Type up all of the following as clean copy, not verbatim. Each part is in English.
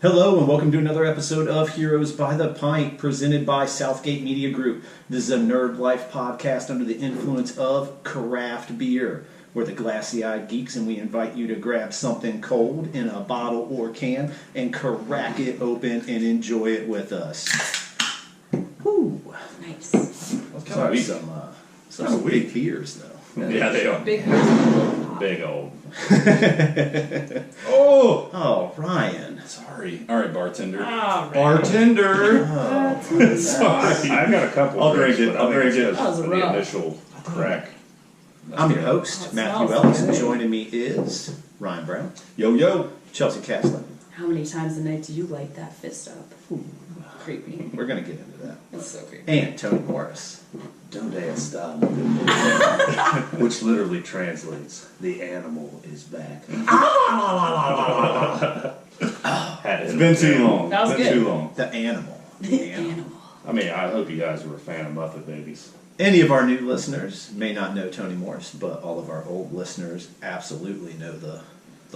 Hello and welcome to another episode of Heroes by the Pint, presented by Southgate Media Group. This is a Nerd Life podcast under the influence of craft beer. We're the Glassy-Eyed Geeks, and we invite you to grab something cold in a bottle or can and crack it open and enjoy it with us. Woo! Nice. Some big beers, though. Yeah, they are. Big beers. Big old. Oh, Ryan. Sorry. All right, bartender. Right. Bartender. Oh, Sorry. I've got a couple. I'll drink it. I'll drink it. That was The rough. initial crack. I'm your host, That Matthew smells Ellis, and good. joining me is Ryan Brown, Yo, yo. Chelsea Caslin. How many times a night do you light that fist up? Ooh, creepy. We're going to get into that. That's so creepy. And Tony Morris. Don't stop. Which literally translates, the animal is back. It's been too long. That was It's been good. too long. The animal. The animal. I mean, I hope you guys were a fan of Muffet Babies. Any of our new listeners may not know Tony Morris, but all of our old listeners absolutely know the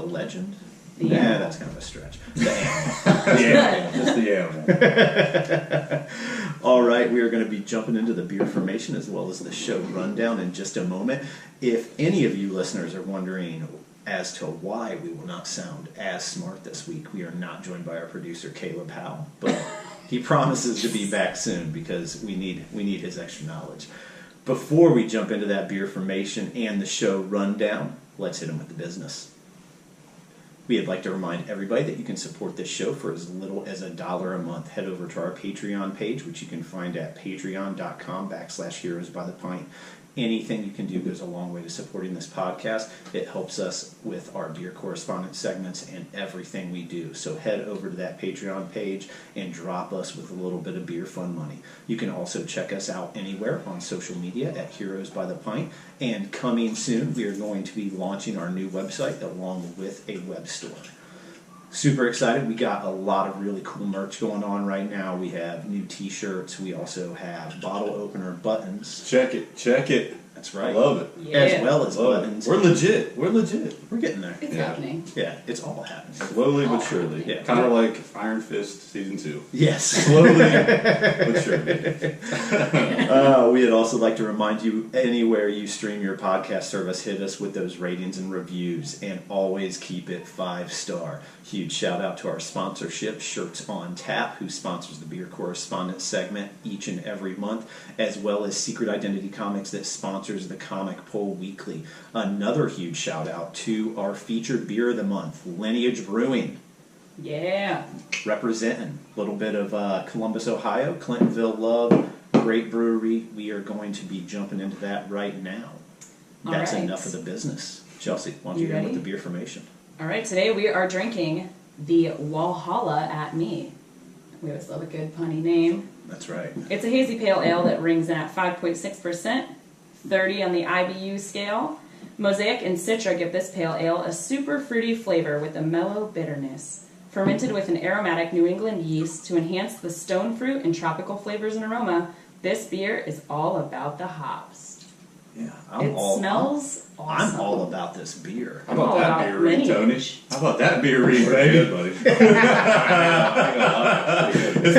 legend. The Yeah, animal. that's kind of a stretch. The animal. The animal. Just the animal. All right, we are going to be jumping into the beer formation as well as the show rundown in just a moment. If any of you listeners are wondering as to why we will not sound as smart this week, we are not joined by our producer Caleb Howe, but he promises to be back soon because we need his extra knowledge. Before we jump into that beer formation and the show rundown, let's hit him with the business. We'd like to remind everybody that you can support this show for as little as $1 a month. Head over to our Patreon page, which you can find at patreon.com/heroesbythepint. Anything you can do goes a long way to supporting this podcast. It helps us with our beer correspondent segments and everything we do. So head over to that Patreon page and drop us with a little bit of BEERFUND money. You can also check us out anywhere on social media at Heroes by the Pint. And coming soon, we are going to be launching our new website along with a web store. Super excited. We got a lot of really cool merch going on right now. We have new t-shirts. We also have bottle opener buttons. Check it. Check it. That's I right. love it. Yeah. As well as Love buttons. it. We're legit. We're legit. We're getting there. It's Yeah. happening. Yeah, it's all happening. Slowly but surely. Yeah. Kind of like Iron Fist Season 2. Yes. Slowly but surely. We'd also like to remind you, anywhere you stream your podcast service, hit us with those ratings and reviews, and always keep it 5-star. Huge shout out to our sponsorship, Shirts on Tap, who sponsors the Beer Correspondent segment each and every month, as well as Secret Identity Comics that sponsors the Comic Poll Weekly. Another huge shout out to our featured beer of the month, Lineage Brewing. Yeah. Representing a little bit of Columbus, Ohio, Clintonville love, great brewery. We are going to be jumping into that right now. That's All right. enough of the business. Chelsea, why don't you You get in ready? with the beer formation? All right, today we are drinking the Walhalla at Me. We always love a good punny name. That's right. It's a hazy pale ale that rings in at 5.6%, 30 on the IBU scale. Mosaic and Citra give this pale ale a super fruity flavor with a mellow bitterness. Fermented with an aromatic New England yeast to enhance the stone fruit and tropical flavors and aroma, this beer is all about the hops. Yeah, It smells awesome. I'm all about this beer. How about all that about beer read, Tony? lineage. How about that beer read, baby? buddy. It's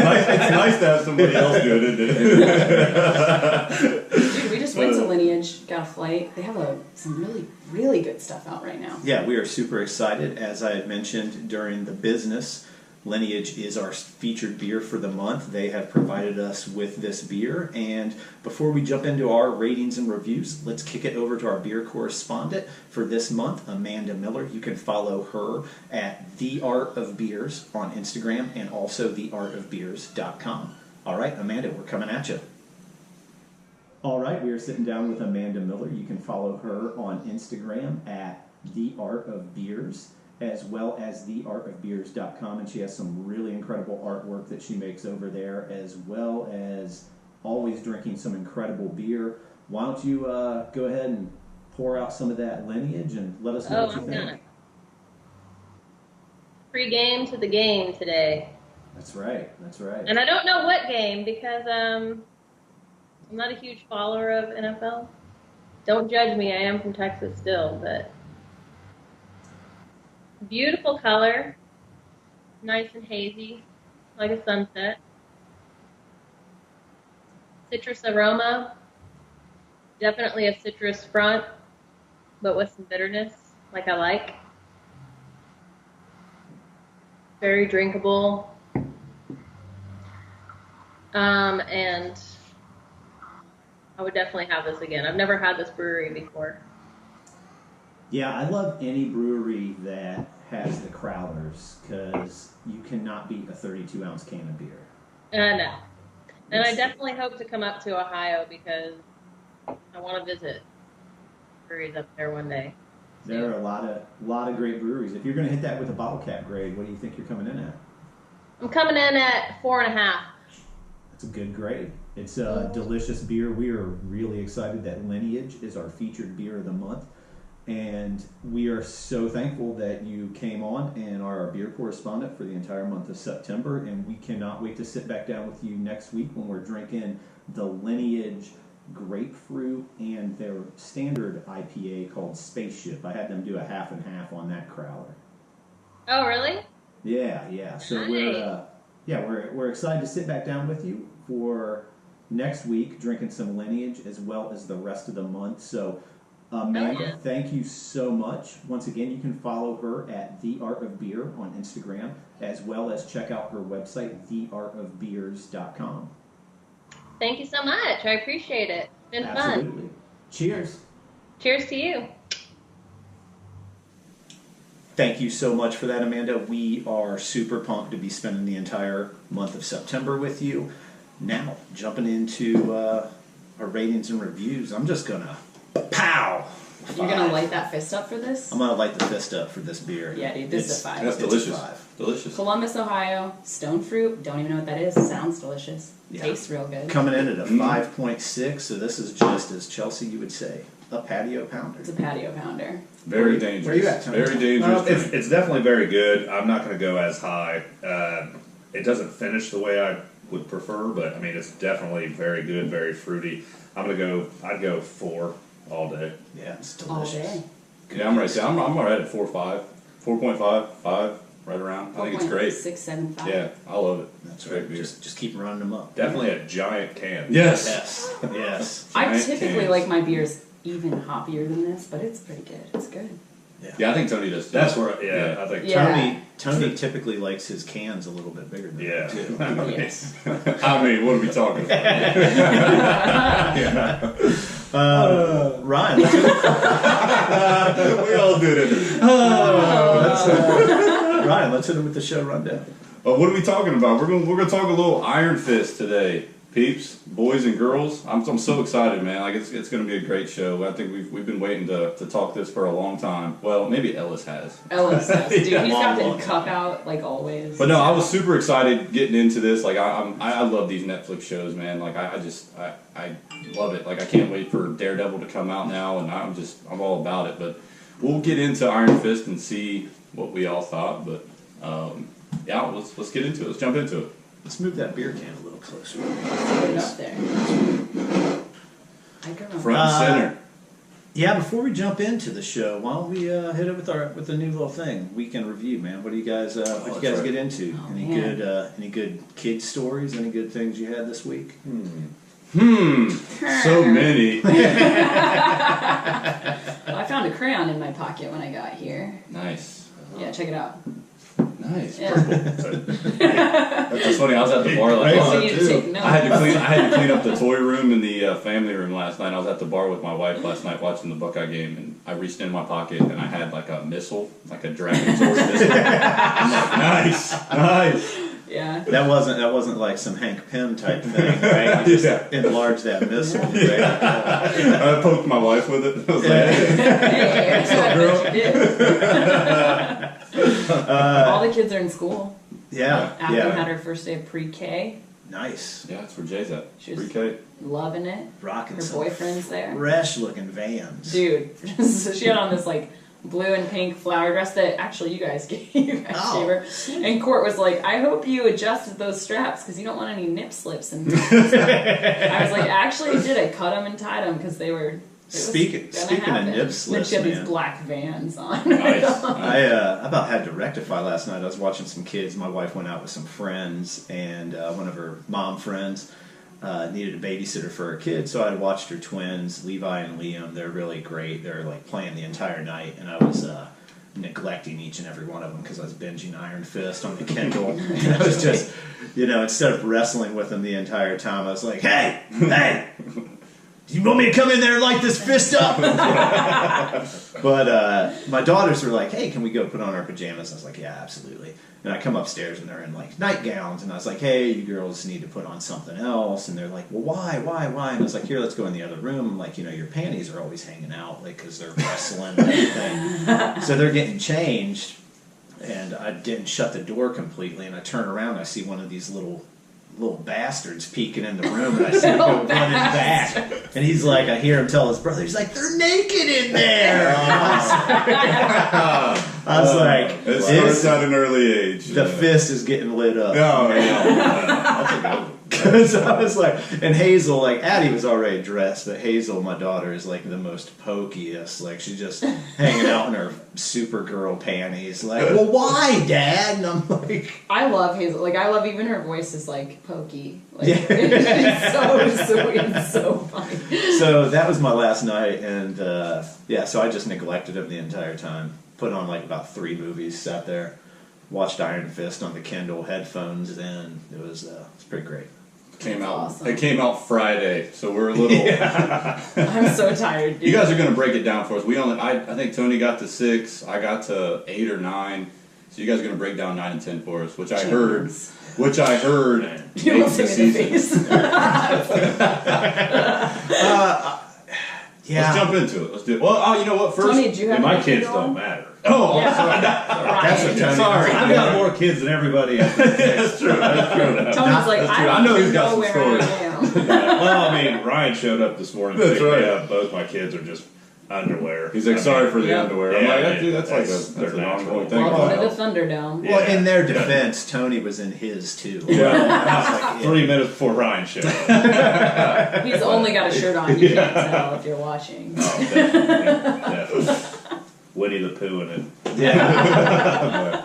nice to have somebody else do it, isn't it? Dude, we just went to Lineage, got a flight. They have some really, really good stuff out right now. Yeah, we are super excited. As I had mentioned during the business, Lineage is our featured beer for the month. They have provided us with this beer. And before we jump into our ratings and reviews, let's kick it over to our beer correspondent for this month, Amanda Miller. You can follow her at The Art of Beers on Instagram and also theartofbeers.com. All right, Amanda, we're coming at you. All right, we are sitting down with Amanda Miller. You can follow her on Instagram at The Art of Beers, as well as theartofbeers.com, and she has some really incredible artwork that she makes over there, as well as always drinking some incredible beer. Why don't you go ahead and pour out some of that Lineage and let us know what you I'm think. gonna. Pre-game to the game today. That's right, that's right. And I don't know what game because I'm not a huge follower of NFL. Don't judge me, I am from Texas still, but beautiful color, nice and hazy, like a sunset. Citrus aroma, definitely a citrus front, but with some bitterness, like I like. Very drinkable. And I would definitely have this again. I've never had this brewery before. Yeah, I love any brewery that has the crowlers because you cannot beat a 32-ounce can of beer. No. And I definitely hope to come up to Ohio because I want to visit breweries up there one day. There are a lot of great breweries. If you're going to hit that with a bottle cap grade, what do you think you're coming in at? I'm coming in at 4.5. That's a good grade. It's a delicious beer. We are really excited that Lineage is our featured beer of the month. And we are so thankful that you came on and are our beer correspondent for the entire month of September. And we cannot wait to sit back down with you next week when we're drinking the Lineage grapefruit and their standard IPA called Spaceship. I had them do a half and half on that crowler. Oh, really? Yeah. So Nice. we're excited to sit back down with you for next week, drinking some Lineage as well as the rest of the month. So Amanda, thank you so much. Once again, you can follow her at The Art of Beer on Instagram, as well as check out her website, theartofbeers.com. Thank you so much. I appreciate it. It's been Absolutely. fun. Cheers. Cheers to you. Thank you so much for that, Amanda. We are super pumped to be spending the entire month of September with you. Now, jumping into our ratings and reviews, I'm just going to pow! You're gonna light that fist up for this? I'm going to light the fist up for this beer. Yeah, dude, this is a 5. That's It's a delicious. 5. Delicious. Columbus, Ohio, stone fruit. Don't even know what that is. Sounds delicious. Yeah. Tastes real good. Coming in at a 5.6, so this is just, as Chelsea you would say, a patio pounder. It's a patio pounder. Very dangerous. Where you at, Tony? Very dangerous. It's definitely very good. I'm not going to go as high. It doesn't finish the way I would prefer, but I mean, it's definitely very good, very fruity. I'd go 4 all day. Yeah, it's All delicious. day. Yeah, I'm right there. I'm right at 4.5, 4.5, 5, right around. I think it's great. 6, 7, 5. Yeah, I love it. That's Great right. beer. Just keep running them up. Definitely a giant can. Yes. Yes. I Giant typically cans. like my beers even hoppier than this, but it's pretty good. It's good. Yeah, I think Tony does too. That's where, I think. Yeah. Tony typically likes his cans a little bit bigger than Yeah. that, too. Yes. I mean, what are we talking about? Ryan, let's hit We all did it. Ryan, let's hit him with the show rundown. What are we talking about? We're gonna talk a little Iron Fist today, peeps, boys and girls. I'm so excited, man. Like it's gonna be a great show. I think we've been waiting to talk this for a long time. Well, maybe Ellis has. Ellis does. Dude, Yeah, he's got long the cup out like always. But no, I was super excited getting into this. Like I love these Netflix shows, man. Like I love it. Like I can't wait for Daredevil to come out now, and I'm all about it. But we'll get into Iron Fist and see what we all thought. But yeah, let's get into it. Let's jump into it. Let's move that beer can a little closer. Put it up there. I go wrong. Front and center. Yeah, before we jump into the show, why don't we hit it with the new little thing, weekend review, man? What do you guys right. get into? Oh, any man. good kid stories? Any good things you had this week? So many. Well, I found a crayon in my pocket when I got here. Nice. Yeah, check it out. Nice. Yeah. That's funny. I was at the bar last So night. you to take notes. I had to clean up the toy room and the family room last night. I was at the bar with my wife last night watching the Buckeye game, and I reached in my pocket and I had like a missile, like a dragon sword missile. I'm like, nice. Yeah. That wasn't like some Hank Pym type thing, right? You just enlarge that missile. Right? I poked my wife with it. I was like, Hey, What's up, girl? I bet you did. All the kids are in school. Afton had her first day of pre-K. Nice. yeah, that's where Jay's at. She was- Pre-K. Loving it. Rocking Her some boyfriend's there. fresh looking Vans. Dude, so she had on this like blue and pink flower dress that actually you guys gave her. And Court was like, I hope you adjusted those straps because you don't want any nip slips. And I was like, actually I did. I cut them and tied them because they were Speaking of nips Then list, she had these man. black Vans on. Nice. I about had to rectify last night. I was watching some kids. My wife went out with some friends, and one of her mom friends needed a babysitter for her kids. So I watched her twins, Levi and Liam. They're really great. They're like playing the entire night, and I was neglecting each and every one of them because I was binging Iron Fist on the Kindle. And I was just, instead of wrestling with them the entire time, I was like, hey, do you want me to come in there and light this fist up? But my daughters were like, hey, can we go put on our pajamas? I was like, yeah, absolutely. And I come upstairs and they're in like nightgowns, and I was like, hey, you girls need to put on something else. And they're like, well, why? And I was like, here, let's go in the other room. I'm like, your panties are always hanging out, like, because they're wrestling and everything. So they're getting changed, and I didn't shut the door completely, and I turn around and I see one of these little bastards peeking in the room, and I see him go running back, and he's like, I hear him tell his brother, he's like, they're naked in there. I was like, It starts at an early age. the fist is getting lit up. Oh, yeah. That's a good one. Because I was like, and Hazel, like, Addie was already dressed, but Hazel, my daughter, is like the most pokiest. Like, she's just hanging out in her Supergirl panties. Like, well, why, Dad? And I'm like, I love Hazel. Like, I love even her voice is like pokey. Like, Yeah. it's so sweet and so funny. so that was my last night, and so I just neglected him the entire time. Put on like about 3 movies, sat there, watched Iron Fist on the Kindle, headphones in. It was pretty great. Came out. Awesome. It came out Friday, so we're a little. I'm so tired, dude. You guys are going to break it down for us. I think Tony got to 6. I got to 8 or 9. So you guys are going to break down 9 and 10 for us, which I heard. You makes look the in the season. face. Yeah. Let's jump into it. Let's do it. Well, you know what? First, Tony, did you have My anything kids going? don't matter. oh, Yeah. sorry. That's what Tony. Sorry. I've got more kids than everybody else. That's true. That's true. Tony's like, That's I true. don't I know he's even got know some where stories. I am. Well, I mean, Ryan showed up this morning. That's picked me right. up. Both my kids are just underwear. He's like, sorry for the Yeah. underwear. I'm Yeah, like, man, dude, that's like that's that's their an natural. ongoing thing. Welcome Wow. to the Thunderdome. Yeah. Well, in their defense, Tony was in his too. Yeah. I was like, 3 minutes before Ryan showed up. He's only got a shirt on. You can't tell if you're watching. Oh, definitely. Winnie the Pooh in it. yeah.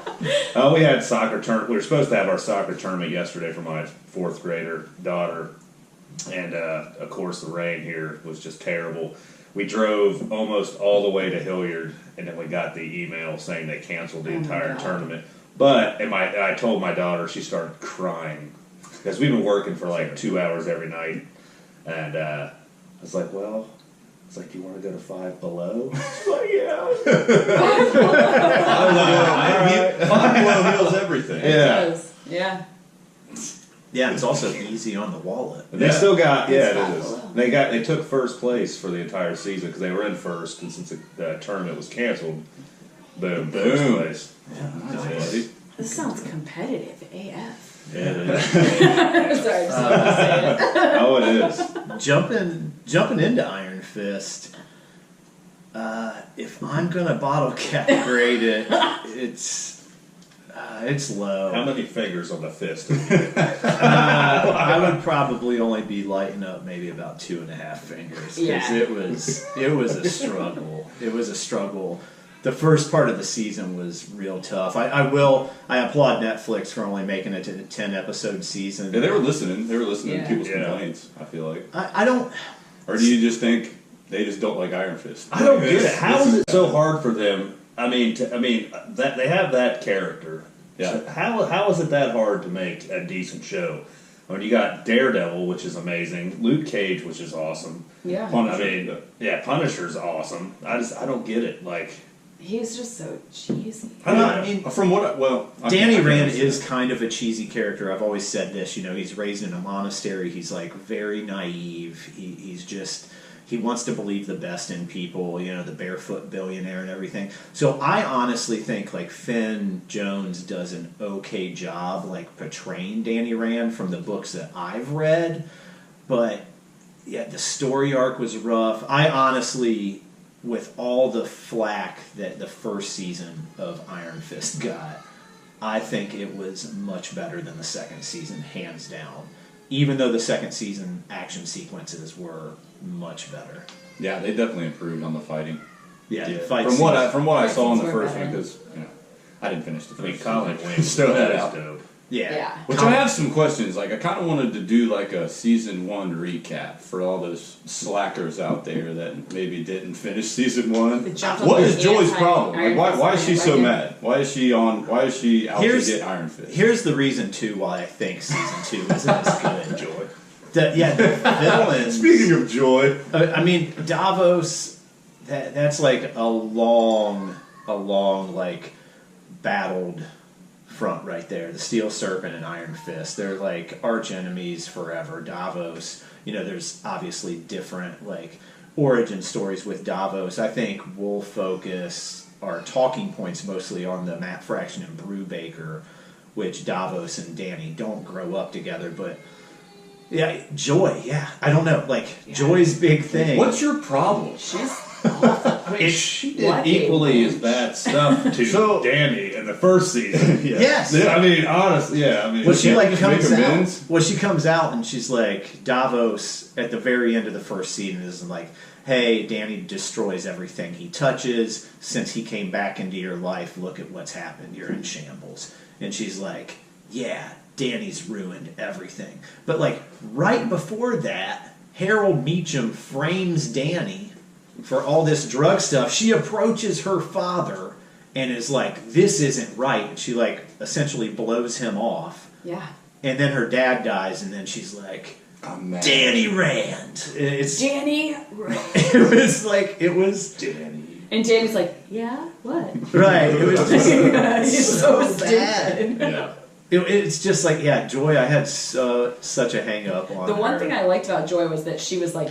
We had soccer tournament. We were supposed to have our soccer tournament yesterday for my 4th grader daughter, and of course the rain here was just terrible. We drove almost all the way to Hilliard, and then we got the email saying they canceled the entire God. tournament. But I told my daughter, she started crying because we've been working for like 2 hours every night, and I was like, well. It's like, you want to go to Five Below? She's like, yeah. Five Below heals everything. It does. Yeah. Yeah, it's also easy on the wallet. They still got, It's it Five is. Below. They took first place for the entire season because they were in first, and since the tournament was canceled, boom, first Boom. place. Nice. This sounds competitive AF. Yeah, it is. Sorry, just wanted to say it. Oh, it is. Jumping into Iron Fist. If I'm gonna bottle cap grade it, it's low. How many fingers on the fist? I would probably only be lighting up maybe about 2.5 fingers because Yeah. it was a struggle. It was a struggle. The first part of the season was real tough. I applaud Netflix for only making it to the 10-episode season. Yeah, they were listening. They were listening Yeah. to people's Yeah. complaints, I feel like. I don't. Or do you just think they just don't like Iron Fist? I don't get it. This- How this is it so hard for them? I mean, that they have that character. Yeah. So how is it that hard to make a decent show? I mean, you got Daredevil, which is amazing. Luke Cage, which is awesome. Yeah. Punisher. I mean, yeah, Punisher's awesome. I don't get it. Like, He's just so cheesy. I mean, From what I Danny can Rand understand. is kind of a cheesy character. I've always said this. He's raised in a monastery. He's like very naive. He wants to believe the best in people. The barefoot billionaire and everything. So I honestly think like Finn Jones does an okay job like portraying Danny Rand from the books that I've read. But yeah, the story arc was rough. I honestly, with all the flack that the first season of Iron Fist got, I think it was much better than the second season, hands down. Even though the second season action sequences were much better. Yeah, they definitely improved on the fighting. Yeah, Yeah. the fight From what I Fight saw in the scenes were first one, better. because I didn't finish the I mean, first. Colin season. wins. Throw that That out. is dope. Yeah. Which I have some questions. Like, I kind of wanted to do like a season 1 recap for all those slackers out there that maybe didn't finish season 1. They jumped on What the is Joy's anti- problem? Like, Iron why is Fist she so bandwagon. mad? Why is she out Here's- to get Iron Fist? Here's the reason too why I think season 2 isn't as good. Joy. The villains. Speaking of joy, I mean, Davos. That's like a long like battled front right there. The Steel Serpent and Iron Fist. They're like arch enemies forever. Davos. There's obviously different like origin stories with Davos. I think we'll focus our talking points mostly on the Matt Fraction and Brubaker, which Davos and Dany don't grow up together, but. Yeah, Joy. Yeah, I don't know. Like Joy's big thing. What's your problem? She's I mean, she did What a equally wench. as bad stuff to So- Dany in the first season. Yes. Yeah, I mean, honestly, yeah. I mean, Well, she can't like just comes make out. amends? Well, she comes out and she's like Davos at the very end of the first season is like, "Hey, Dany destroys everything he touches. Since he came back into your life, look at what's happened. You're in shambles." And she's like, "Yeah, Dany's ruined everything." But like right before that, Harold Meacham frames Dany for all this drug stuff. She approaches her father and is like, "This isn't right." And she like essentially blows him off. yeah. And then her dad dies, and then she's like, I'm mad. "Danny Rand." It's Dany. it was like it was Dany. And Dany's like, yeah, what? right. It was just He's so bad. stupid. Yeah. It's just like Joy. I had such a hang up on The one her. thing I liked about Joy was that she was like,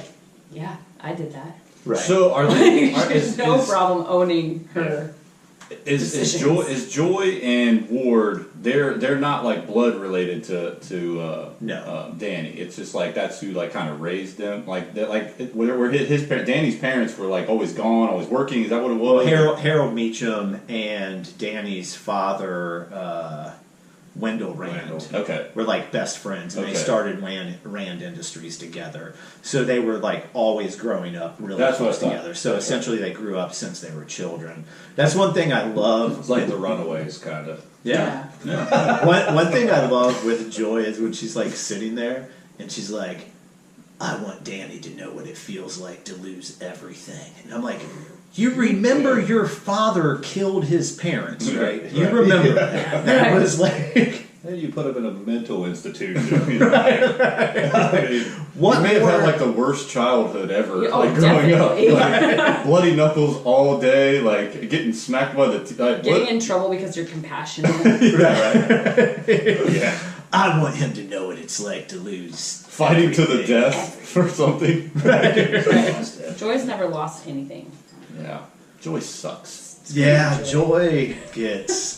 yeah, I did that. right. So are She they? has no problem owning her. Is decisions. Joy and Ward? They're not like blood related to No. Dany. It's just like that's who like kind of raised them. Like that where his Dany's parents were like always gone, always working. Is that what it was? Harold Meacham and Danny's father, Wendell Rand, Okay. were like best friends, and they Okay. started Rand Industries together. So they were like always growing up really That's what close I thought. together. So essentially, they grew up since they were children. That's one thing I love. It's like the Runaways, kind of. Yeah. Yeah. One thing I love with Joy is when she's like sitting there and she's like, "I want Dany to know what it feels like to lose everything." And I'm like, "You remember your father killed his parents, right? You remember that. That Right. was like, And you put him in a mental institution. You know? I mean, what You may have more- had like the worst childhood ever, Yeah, oh, like growing up, definitely. like bloody knuckles all day, like getting smacked by the Getting in trouble because you're compassionate. yeah. I want him to know what it's like to lose fighting to the everything." death or something. Right. Joy's never lost anything. Yeah, Joy sucks. Yeah, Joy gets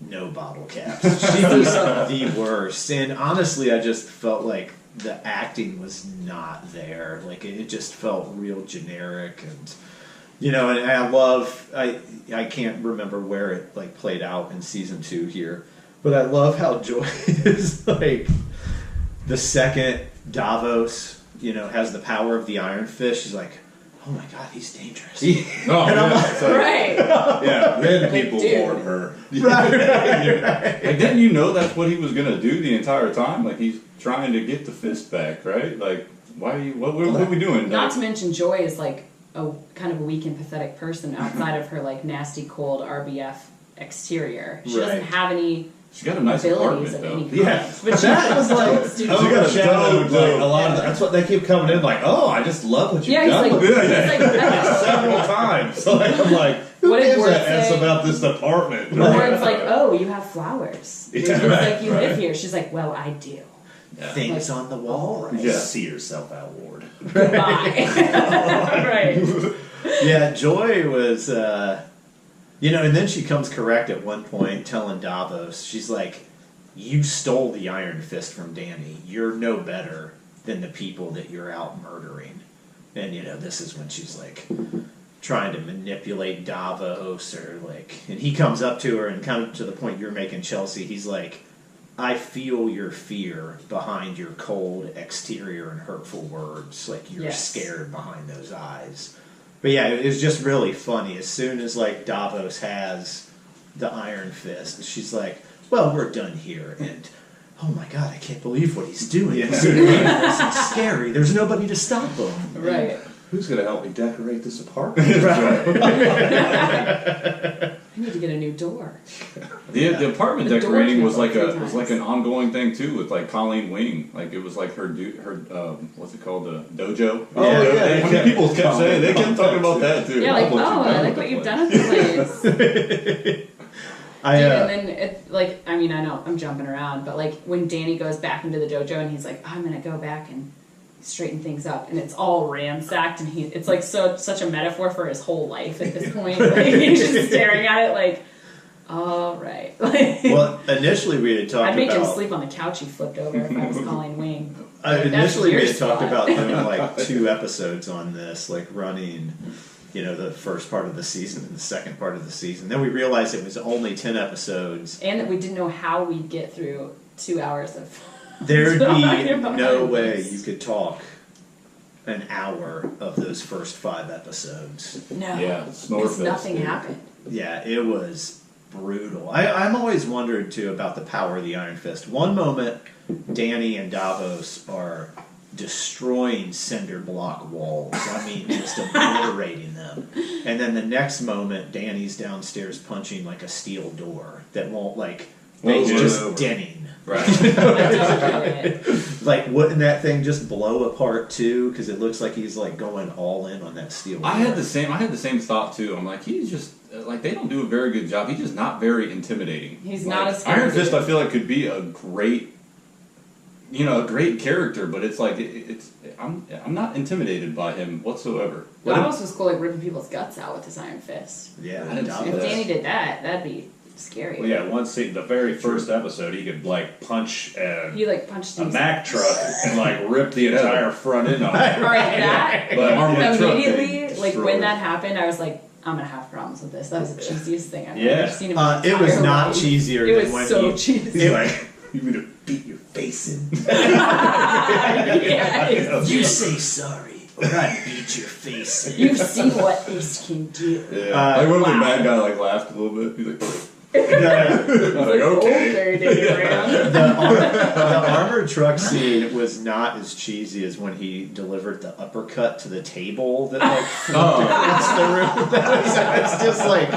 no bottle caps. She was the worst. And honestly, I just felt like the acting was not there. Like it just felt real generic, and and I can't remember where it like played out in season 2 here, but I love how Joy is like the second Davos, has the power of the Iron Fist. She's like, "Oh my God, he's dangerous." Oh, And I'm yeah, like- it's like- Right. Yeah, then people dude. warn her. Like, didn't you know that's what he was gonna do the entire time? Like, he's trying to get the fist back, right? Like, why are you? What are we doing? Not Like, to mention, Joy is like a kind of a weak and pathetic person outside of her like nasty, cold RBF exterior. She doesn't Right. have any she got a nice abilities apartment of though. any kind. Yeah. But she That was like, student. oh, She got a shadowed, dope, like, a lot of that's what they keep coming in like, "Oh, I just love what you've Yeah, he's done like, with it." he's like, Several times. So like, I'm like, who What did gives Ward a S say? about this apartment? Ward's like, oh, you have flowers. Yeah, It's right, like you right. live here. She's like, well, I do. Yeah. Things on the wall. Right. Yeah. See yourself out, Ward. Goodbye. Right. Yeah, Joy was, and then she comes correct at one point, telling Davos, she's like, "You stole the Iron Fist from Dany. You're no better than the people that you're out murdering." And, this is when she's like trying to manipulate Davos, and he comes up to her and kind of to the point you're making, Chelsea, he's like, I feel your fear behind your cold exterior and hurtful words. Like, you're Yes. scared behind those eyes. But yeah, it was just really funny. As soon as like Davos has the Iron Fist, she's like, well, we're done here. And oh my god, I can't believe what he's doing. Yeah. It's scary. There's nobody to stop him. Right. Who's going to help me decorate this apartment? I need to get a new door. The apartment The door decorating was can't like open was like an ongoing thing too with like Colleen Wing. Like it was like her what's it called, the dojo? Oh, yeah. How many people kept saying they kept talking about that too. Yeah, like, What oh, you've done I like with what the you've place. done at the place. I And then it, like, I mean, I know I'm jumping around, but like when Danny goes back into the dojo and he's like, I'm gonna go back and straighten things up, and it's all ransacked, and it's like such a metaphor for his whole life at this point. Like, he's just staring at it like, all right. Like, well, initially we had talked I'd make him about. sleep on the couch he flipped over if I was Colleen Wing. Initially, your we had talked spot. about doing like 2 episodes on this, like running, the first part of the season and the second part of the season. Then we realized it was only 10 episodes. And that we didn't know how we'd get through 2 hours of. There'd be talking about no this. way you could talk an hour of those first 5 episodes. No. Yeah, snore Because fest, nothing dude. happened. Yeah, it was brutal. I'm always wondered too about the power of the Iron Fist. One moment, Danny and Davos are destroying cinder block walls. I mean, just obliterating them. And then the next moment, Danny's downstairs punching like a steel door that won't Won't he's blow just over. denting. Right. Like, wouldn't that thing just blow apart too? Because it looks like he's like going all in on that steel door. I had the same thought too. I'm like, he's just like, they don't do a very good job. He's just not very intimidating. He's Like, not as scary Iron as Fist. he I feel like could be a great, a great character, but it's like I'm not intimidated by him whatsoever. Davos was cool, like ripping people's guts out with his Iron Fist. Yeah, I didn't see If that. Danny did that, that'd be scary. Well, yeah, one scene, the very first episode, he could like punch He like punched a him. Mack truck and like rip the entire front end off. Right, that. But armored truck Immediately, getting like when destroyed. that happened, I was like, I'm gonna have problems with this. That was the cheesiest thing I've Yeah. ever seen in my It was entire not life. cheesier It than was when so he. cheesy. He's like, you would have beat your face in. Yes. You say sorry, or I beat your face in. You've seen what this can do. Yeah. Like when the wow. bad guy like laughed a little bit. He's like, The, I'm like, okay. Older Danny Rand. the armored truck scene was not as cheesy as when he delivered the uppercut to the table that like flipped across the room. It's just like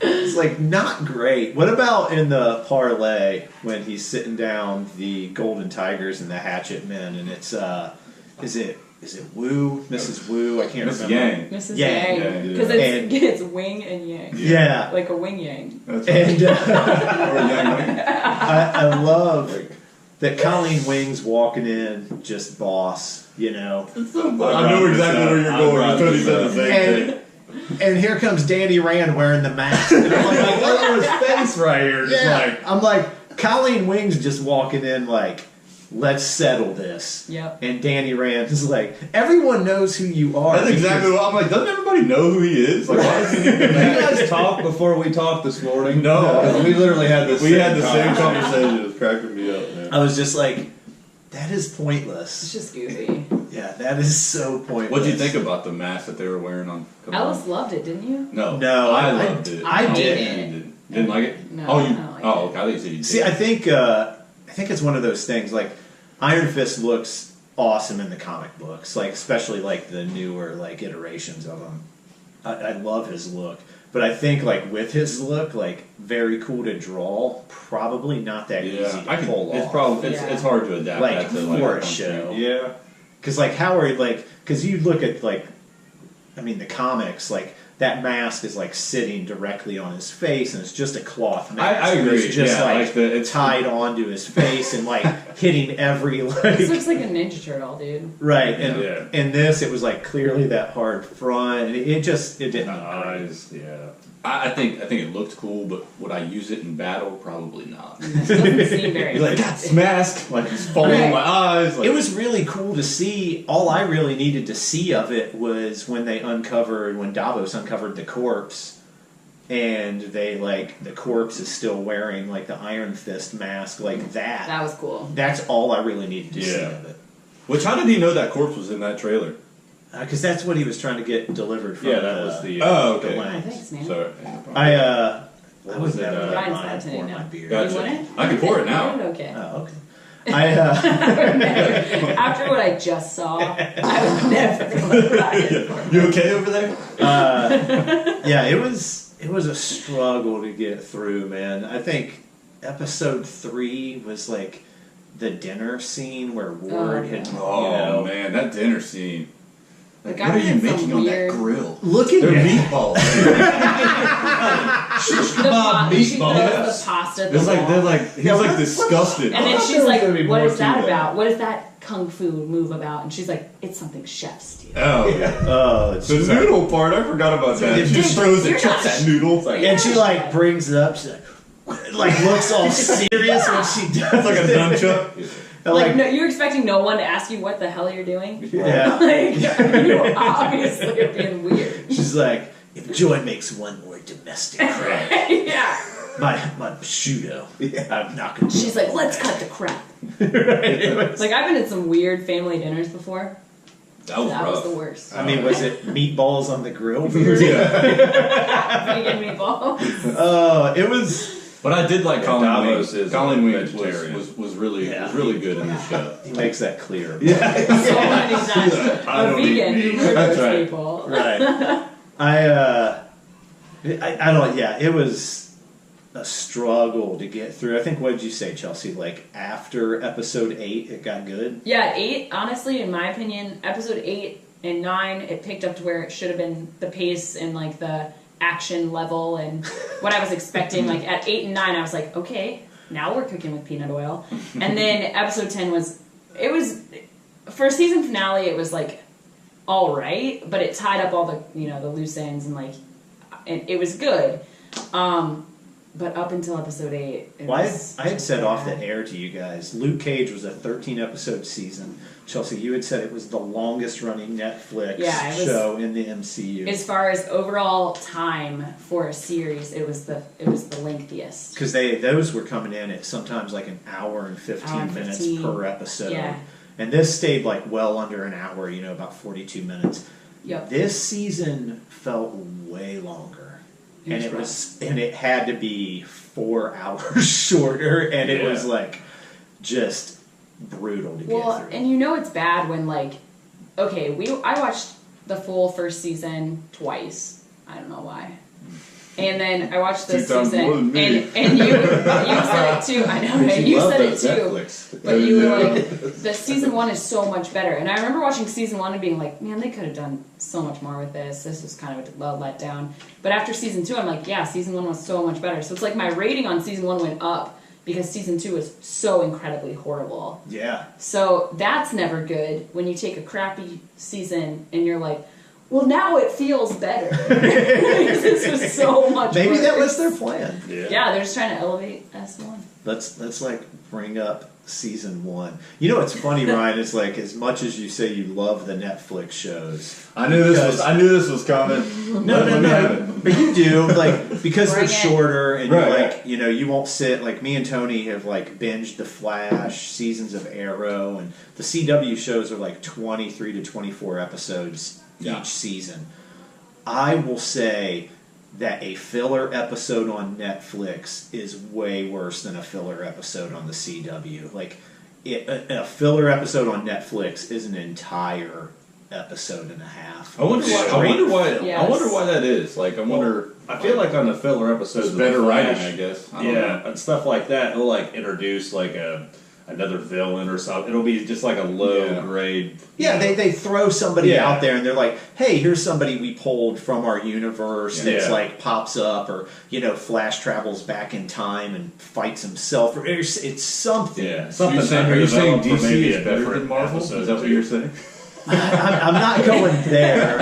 it's like not great. What about in the parlay when he's sitting down the Golden Tigers and the Hatchet Men, and it's is it Wu, Mrs. Wu? I can't Miss remember. Yang. Mrs. Yang. Yang. Yeah. Because And- it's wing and yang. Yeah, Like a wing yang. That's and Or Yang. I love that Colleen Wing's walking in, just boss, I know exactly where you're going. You totally said the same thing. And here comes Danny Rand wearing the mask. And I'm like, look at his face right here. Just Yeah. I'm like, Colleen Wing's just walking in like, let's settle this. Yep. And Danny Rand is like, everyone knows who you are. That's exactly what I'm like. Doesn't everybody know who he is? Like, why does he need to Did you guys talk before we talked this morning? No. 'Cause we literally had this. We had the same conversation. It was cracking me up, man. I was just like, that is It's pointless. just goofy. Yeah, that is so pointless. What'd you think about the mask that they were wearing on? Alice loved it, didn't you? No. No, I I- loved it. I didn't. Didn't like it? No, Oh, I you? don't like Oh, it. okay. I think you said you did. See, I think it's one of those things. Like Iron Fist looks awesome in the comic books, like especially like the newer like iterations of him. I love his look, but I think like with his look, like very cool to draw. Probably not that easy to I can, pull it's off. probably Yeah. it's hard to adapt Like, that to for a on show. screen. Yeah. Because like Howard, like because you look at like, I mean the comics, like that mask is like sitting directly on his face, and it's just a cloth mask. I agree. It's just Yeah, like like it's tied onto his face and like hitting every This like. looks like a Ninja Turtle, dude. Right, and Yeah. in this it was like clearly that hard front, and it didn't look great. Eyes, yeah. I think it looked cool, but would I use it in battle? Probably not. It doesn't seem very. He's like, that's mask, like he's falling Right. in my eyes. Like, It was really cool to see. All I really needed to see of it was when Davos uncovered the corpse, and they like the corpse is still wearing like the Iron Fist mask, like that. That was cool. That's all I really needed to see Yeah. of it. Which, how did he know that corpse was in that trailer? Because that's what he was trying to get delivered from. Yeah, that was the. Oh, okay. the Oh, lens. thanks, man. Sorry. I What I was would it, never let Ryan's mine not today pour now. my beer. Gotcha. You want it? I can pour it now. Okay. Oh, okay. I After what I just saw, I would never let Ryan. You okay over there? yeah, it was a struggle to get through, man. I think episode 3 was like the dinner scene where Ward had, Oh man, that dinner scene. Like, guy what are you had some making on that weird- grill? looking They're at meatballs. Shish kebab She throws meatballs. the pasta at the It's like wall. they're like he's like disgusted. And then thought she's there was like, gonna be what more is that to that. about? What is that kung fu move about? And she's like, it's something chefs do. Oh yeah. Oh, it's The just like- noodle part, I forgot about that. Dude, She just throws you're it, chucks not- that noodle. It's like, and she like brings it up. She's like looks all serious when she does. it's like a it. nunchuck. Like, no, you're expecting no one to ask you what the hell you're doing? Yeah. Like, you obviously are being weird. She's like, if Joy makes one more domestic crap, Yeah. my prosciutto, I'm not gonna. She's like, let's cut the crap. Right? Like, I've been at some weird family dinners before. That was That rough. was the worst. I mean, was it meatballs on the grill? Yeah. Vegan meatballs. It was. But I did like Yeah, Colin Davos Wing. is Colin Wing was vegetarian. really good in the show. He makes that clear. So many times. I A don't eat vegan meat. who murders That's right. people. Right. I don't. Yeah, it was a struggle to get through. I think. What did you say, Chelsea? Like after episode 8, it got good. Yeah, 8, honestly, in my opinion, episode 8 and 9, it picked up to where it should have been the pace and like the action level and what I was expecting. Like at 8 and 9, I was like, okay, now we're cooking with peanut oil. And then episode 10 for a season finale, it was like all right, but it tied up all the loose ends and like it was good. But up until episode 8, Well, I had said off the air to you guys, Luke Cage was a 13-episode season. Chelsea, you had said it was the longest-running Netflix show in the MCU. As far as overall time for a series, it was the lengthiest. Because those were coming in at sometimes like an hour and 15 Hour and minutes 15. per episode. Yeah. And this stayed like well under an hour, about 42 minutes. Yep. This season felt way longer. It was And it had to be 4 hours shorter, and it was like just brutal to get through. And it's bad when like, okay, I watched the full first season twice. I don't know why. And then I watched this 2 times season, more than me. and you said it too. I know, right? You said it too. But you were like, the season 1 is so much better. And I remember watching season 1 and being like, man, they could have done so much more with this. This was kind of a letdown. But after season 2, I'm like, yeah, season 1 was so much better. So it's like my rating on season 1 went up because season 2 was so incredibly horrible. Yeah. So that's never good when you take a crappy season and you're like, well, now it feels better. This was so much Maybe worse. that was their plan. Yeah, they're just trying to elevate S1. Let's like bring up season 1. What's funny, Ryan, is like as much as you say you love the Netflix shows. I knew this was coming. No. But you do, like, because Bring they're it. shorter and Right, you're right. like, you won't sit, like me and Tony have like binged The Flash, seasons of Arrow, and the CW shows are like 23 to 24 episodes each season. I will say that a filler episode on Netflix is way worse than a filler episode on the CW. Like, a filler episode on Netflix is an entire episode and a half. I wonder why. Yes. I wonder why that is. Like, I wonder. I feel like on the filler episodes, It's of better The writing, Flash, I guess. I don't know. and stuff like that. They'll like introduce like another villain or something. It'll be just like a low grade. Yeah, they throw somebody Yeah. out there and they're like, hey, here's somebody we pulled from our universe that's Yeah. like pops up, or Flash travels back in time and fites himself, or it's something. Yeah, something. Are you saying developed for DC maybe is a better different than Marvel? Is episode that what too. you're saying? I'm not going there.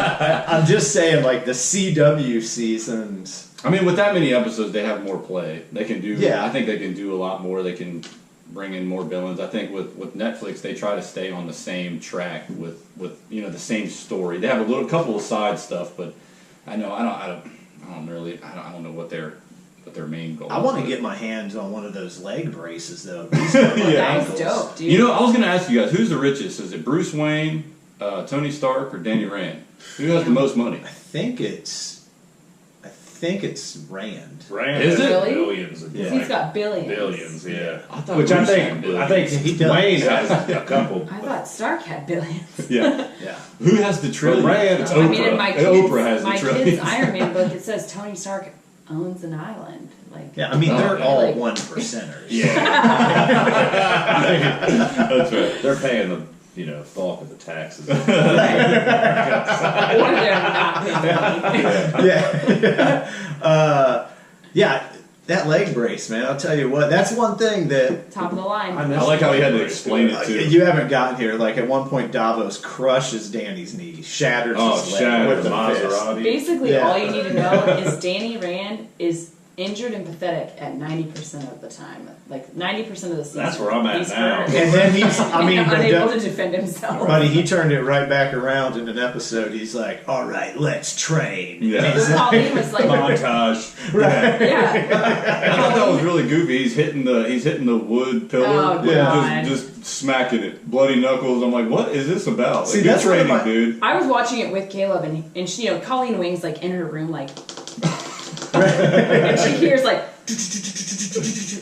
I'm just saying, like, the CW seasons. I mean, with that many episodes, they have more play. They can do. Yeah. I think they can do a lot more. They can bring in more villains. I think with Netflix, they try to stay on the same track with the same story. They have a couple of side stuff, but I I don't know what their main goal. I want to is. get my hands on one of those leg braces though. That was dope, dude. You know, I was going to ask you guys, who's the richest? Is it Bruce Wayne, Tony Stark, or Danny Rand? Who has the most money? I think it's Rand. Rand Is has it? Really? billions. Yeah. He's got billions. Billions, yeah. I thought Which I Bruce think had billions. He does. Wayne has a couple. I thought Stark had billions. Yeah. Yeah. Who has the trillion? Rand- It's I Oprah. mean, in my Oprah has the kids' trillion. Iron Man book, it says Tony Stark owns an island. Like, Yeah, I mean, Oh, they're yeah. all Like- 1%ers. Yeah. That's right. They're paying the bulk of the taxes. or they're not paying money. Yeah, that leg brace, man. I'll tell you what. That's one thing that Top of the line. I like how he had to explain it too. you haven't gotten here. Like at one point, Davos crushes Danny's knee, shatters his leg shatters with the the fist. Maserati. Basically, Yeah. all you need to know is Danny Rand is injured and pathetic at 90% of the time. Like 90% of the season. That's where I'm at he's now. hurt And then he's, I mean, and but unable to defend himself. buddy, he turned it right back around in an episode. He's like, "All right, let's train." Yeah. But Colleen was like, Montage. yeah. I thought that was really goofy. He's hitting the wood pillar, Oh, and God. just smacking it, bloody knuckles. I'm like, what is this about? See, Like, good that's one of training, my- dude. I was watching it with Caleb, and she, Colleen Wing's like in her room, like, and she hears like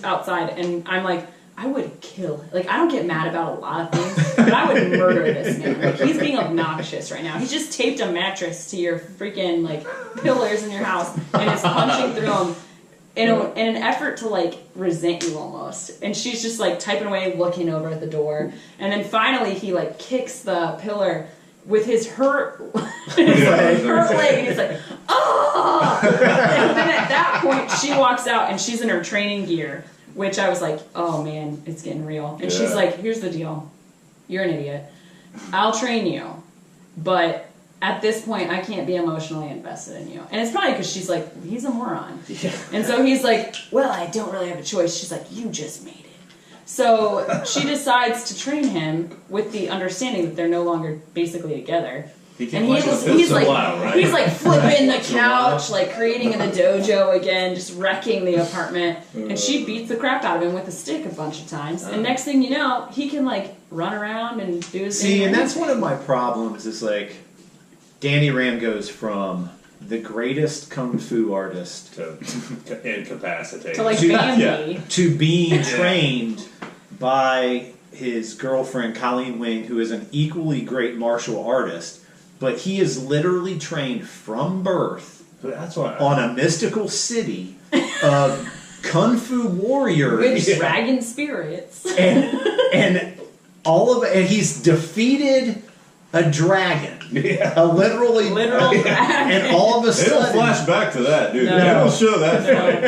outside, and I'm like, I would kill. Like, I don't get mad about a lot of things, but I would murder this man. Like, he's being obnoxious right now. He's just taped a mattress to your freaking like pillars in your house and is punching through them. In an effort to like resent you almost, and she's just like typing away, looking over at the door, and then finally he like kicks the pillar with his hurt leg, and he's like, oh! And then at that point she walks out and she's in her training gear, which I was like, oh man, it's getting real. And she's Yeah. like, here's the deal, you're an idiot. I'll train you, but at this point, I can't be emotionally invested in you. And it's probably because she's like, he's a moron. Yeah. And so he's like, well, I don't really have a choice. She's like, you just made it. So she decides to train him with the understanding that they're no longer basically together. And he's like, he's like flipping the couch, like creating in the dojo again, just wrecking the apartment. And she beats the crap out of him with a stick a bunch of times. And next thing you know, he can like run around and do his thing. See, and that's one of my problems. Is like Danny Rand goes from the greatest kung fu artist To incapacitate. to like to- Bambi. to being trained by his girlfriend Colleen Wing, who is an equally great martial artist, but he is literally trained from birth That's why. on a mystical city of kung fu warriors, With dragon spirits. and all of it, and he's defeated a dragon, a Literal dragon. and all of a They don't sudden, flash back to that, dude. No. They don't show that fight.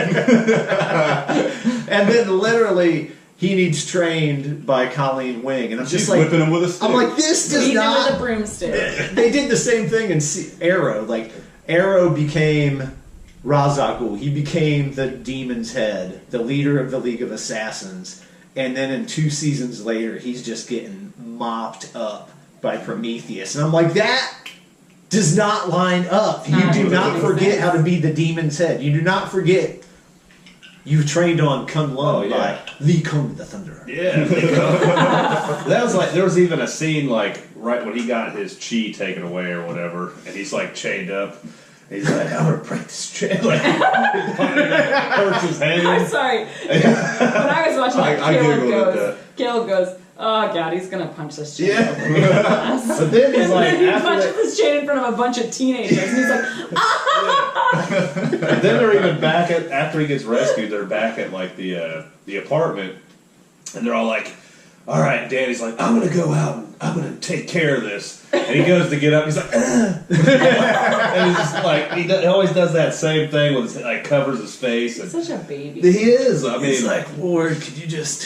and then literally he needs trained by Colleen Wing, and I'm She's just like, whipping him with a stick. I'm like, this does Beat him not. with a broomstick. They did the same thing in Arrow. Like Arrow became Razagul. He became the Demon's Head, the leader of the League of Assassins. And then in 2 seasons later, he's just getting mopped up by Prometheus. And I'm like, that does not line up. You do not forget how to be the Demon's Head. You do not forget you trained on Kung Lao Oh, yeah. by Lee Kung the Thunderer. Yeah. That was like, there was even a scene like right when he got his chi taken away or whatever, and he's like chained up. He's like, I'm gonna break this chain. Like, hurts his I'm hand. sorry. When I was watching it, I giggled at Caleb goes, oh god, he's gonna punch this chain. Yeah. over in the glass." But then he's And like, then he after punches that, this chain in front of a bunch of teenagers, and he's like, And then they're even back at after he gets rescued. They're back at like the apartment, and they're all like, "All right, Danny's like, I'm gonna go out and I'm gonna take care of this." And he goes to get up. He's like, and he's just like he always does that same thing with his, like covers his face. And such a baby. he is. I mean, he's like, Ward, could you just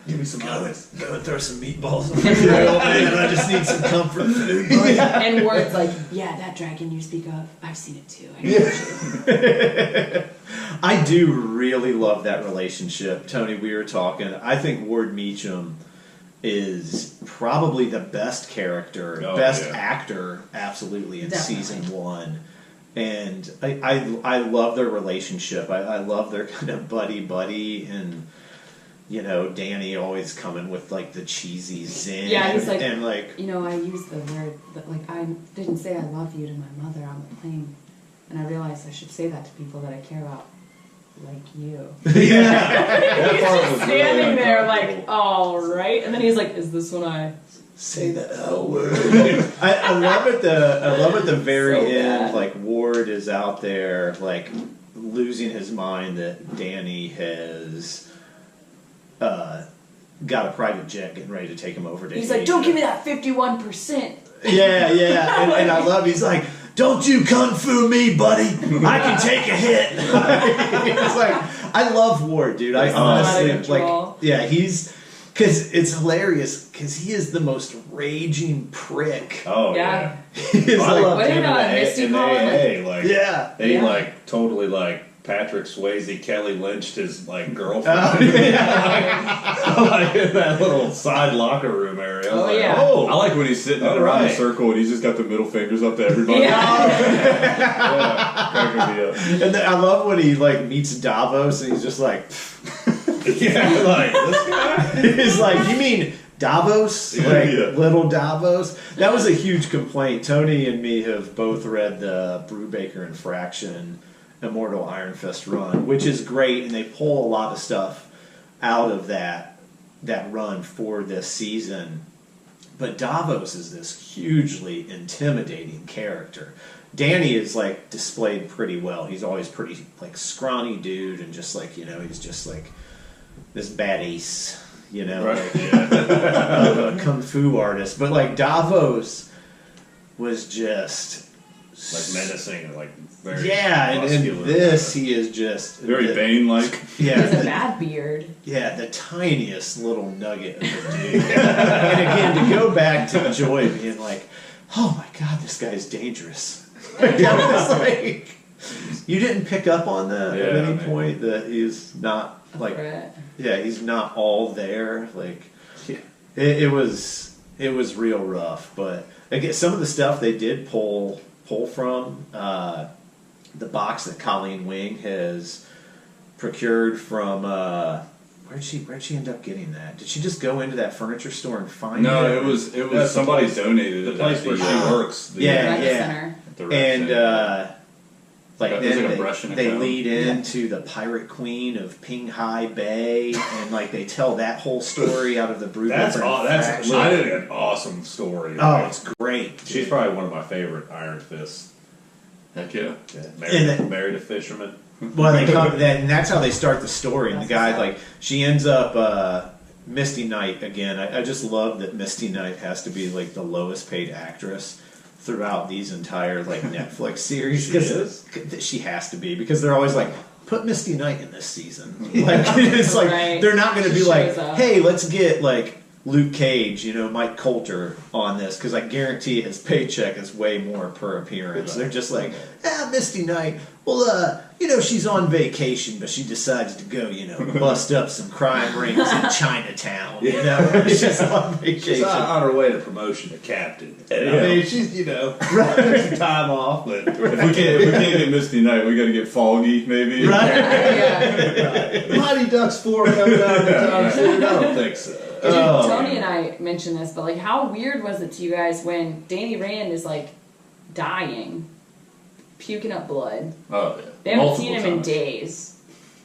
give me some honest. go and throw some meatballs on the grill, man? I just need some comfort food. And Ward's like, yeah, that dragon you speak of, I've seen it too. I know you. I do really love that relationship. Tony, we were talking. I think Ward Meacham is probably the best character, Oh, best yeah. actor, absolutely, in Definitely. season 1. And I love their relationship. I love their kind of buddy, and you know, Danny always coming with like the cheesy zing. Yeah, he's like, and like, you know, I used the word that, like, I didn't say I love you to my mother on the plane, and I realized I should say that to people that I care about, like you. That He's part just was standing really there like, uncomfortable. all right, and then he's like, is this when I say the L word? I love at the very So end, bad. like Ward is out there like losing his mind that Danny has got a private jet getting ready to take him over to He's like, Asia. don't give me that 51%. Yeah, and I love. He's like, "Don't you kung fu me, buddy? I can take a hit." It's like, I love Ward, dude. I honestly Out of control. like. Yeah, he's because it's hilarious because he is the most raging prick. Oh Yeah. yeah. He's I like, loved What him did, Misty in the call him? AA. Like, yeah. they Yeah. like totally like Patrick Swayze, Kelly lynched his like girlfriend. Oh, Like in that little side locker room area. I was Oh, like, yeah. oh, I like when he's sitting All around the right. circle and he's just got the middle fingers up to everybody. Yeah. Cracking me up. And then I love when he like meets Davos and he's just like, yeah, like this guy. he's like, you mean Davos? Like Yeah. little Davos? That was a huge complaint. Tony and me have both read the Brubaker and Fraction Immortal Iron Fist run, which is great, and they pull a lot of stuff out of that run for this season. But Davos is this hugely intimidating character. Danny is like displayed pretty well. He's always pretty like scrawny dude, and just like, you know, he's just like this bad ace, you know, Right. like, Yeah. of a kung fu artist. But like Davos was just Like menacing and like very yeah, and in muscular. this he is just Very the, Bane-like. He has a yeah, bad beard. the tiniest little nugget of a dude. And again, to go back to Joy being like, oh my god, this guy's dangerous. It's like, you didn't pick up on that at Yeah, any man. point that he's not A like, threat. yeah, he's not all there. Like, it was real rough. But again, some of the stuff they did pull from the box that Colleen Wing has procured from. Where'd she end up getting that? Did she just go into that furniture store and find No, it? it was That's somebody the place- donated the it. place at where the, she works. The, Yeah, Rec yeah. center. at the rec And center. like There's then like a they, brush and a they comb. lead into the Pirate Queen of Pinghai Bay, and like they tell that whole story out of the Brubaker. That's Fraction. an awesome story. Oh, Like, it's great. she's probably one of my favorite Iron Fists. Heck yeah. And Married a fisherman. Well, they come then, and that's how they start the story. And the guy, like, she ends up Misty Knight again. I just love that Misty Knight has to be like the lowest paid actress throughout these entire like Netflix series. She 'Cause is? she has to be, because they're always like, put Misty Knight in this season. Like, it's like Right. they're not going to She be like, shows up. hey, let's get like Luke Cage, you know, Mike Coulter on this, because I guarantee his paycheck is way more per appearance. They're just like, Misty Knight, well, you know, she's on vacation, but she decides to go, you know, bust up some crime rings in Chinatown, you know, she's on She's vacation. on her way to promotion to captain. And, Yeah. I mean, she's, you know, took some time off, but If we can't get Misty Knight, we got to get Foggy maybe. Right? Yeah. Mighty Ducks 4 coming out anytime soon? I don't think so. Oh. Tony and I mentioned this, but like, how weird was it to you guys when Danny Rand is like dying, puking up blood? Oh yeah. They haven't Multiple seen him in times. days.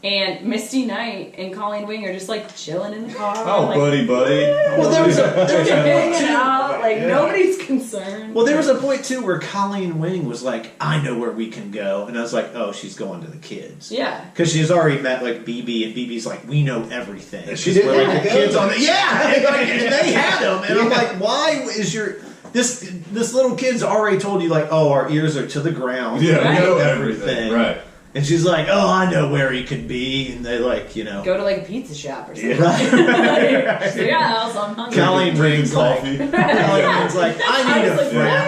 And Misty Knight and Colleen Wing are just like chilling in the car. Oh, like, buddy. Well, there was a hanging out, like Yeah. nobody's concerned. Well, there was a point too where Colleen Wing was like, "I know where we can go," and I was like, "Oh, she's going to the kids." Yeah. Because she's already met like BB, and BB's like, "We know everything." And she didn't We're, have like, to the go. kids on the and, like, and they had them, and I'm like, "Why is your this little kid's already told you like, oh, our ears are to the ground, Yeah, we Right. know everything. everything." Right. And she's like, "Oh, I know where he could be," and they like, you know, Go to like a pizza shop or something. right. She's like, yeah, so I'm hungry. Colleen Wing's like, Yeah. Colleen Wing's like, I need I was a like,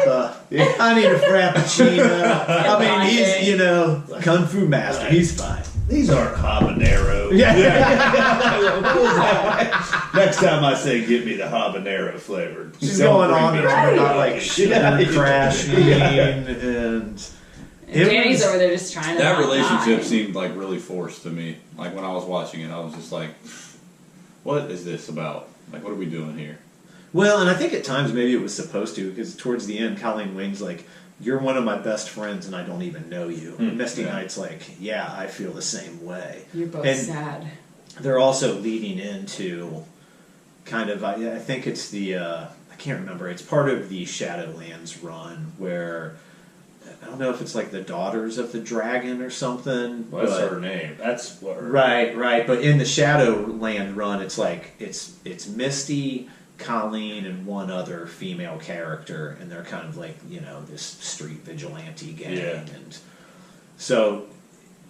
frappa. I need a frappuccino. I mean, he's, you know, kung fu master. He's fine. These aren't habanero. Yeah. Next time I say, give me the habanero flavored. She's Don't going bring on me and on turkey. about like shooting and crashing and And Danny's over there just trying to That not relationship die. seemed like really forced to me. Like when I was watching it, I was just like, "What is this about? Like, what are we doing here?" Well, and I think at times maybe it was supposed to, because towards the end, Colleen Wing's like, "You're one of my best friends, and I don't even know you." And Misty yeah. Knight's like, "Yeah, I feel the same way." You're both And sad. they're also leading into kind of, I think it's the, I can't remember, it's part of the Shadowlands run where, I don't know if it's like the Daughters of the Dragon or something. Well, that's but- her name. That's what her Right. But in the Shadowland run, it's like, it's Misty, Colleen, and one other female character, and they're kind of like, you know, this street vigilante gang. Yeah. And so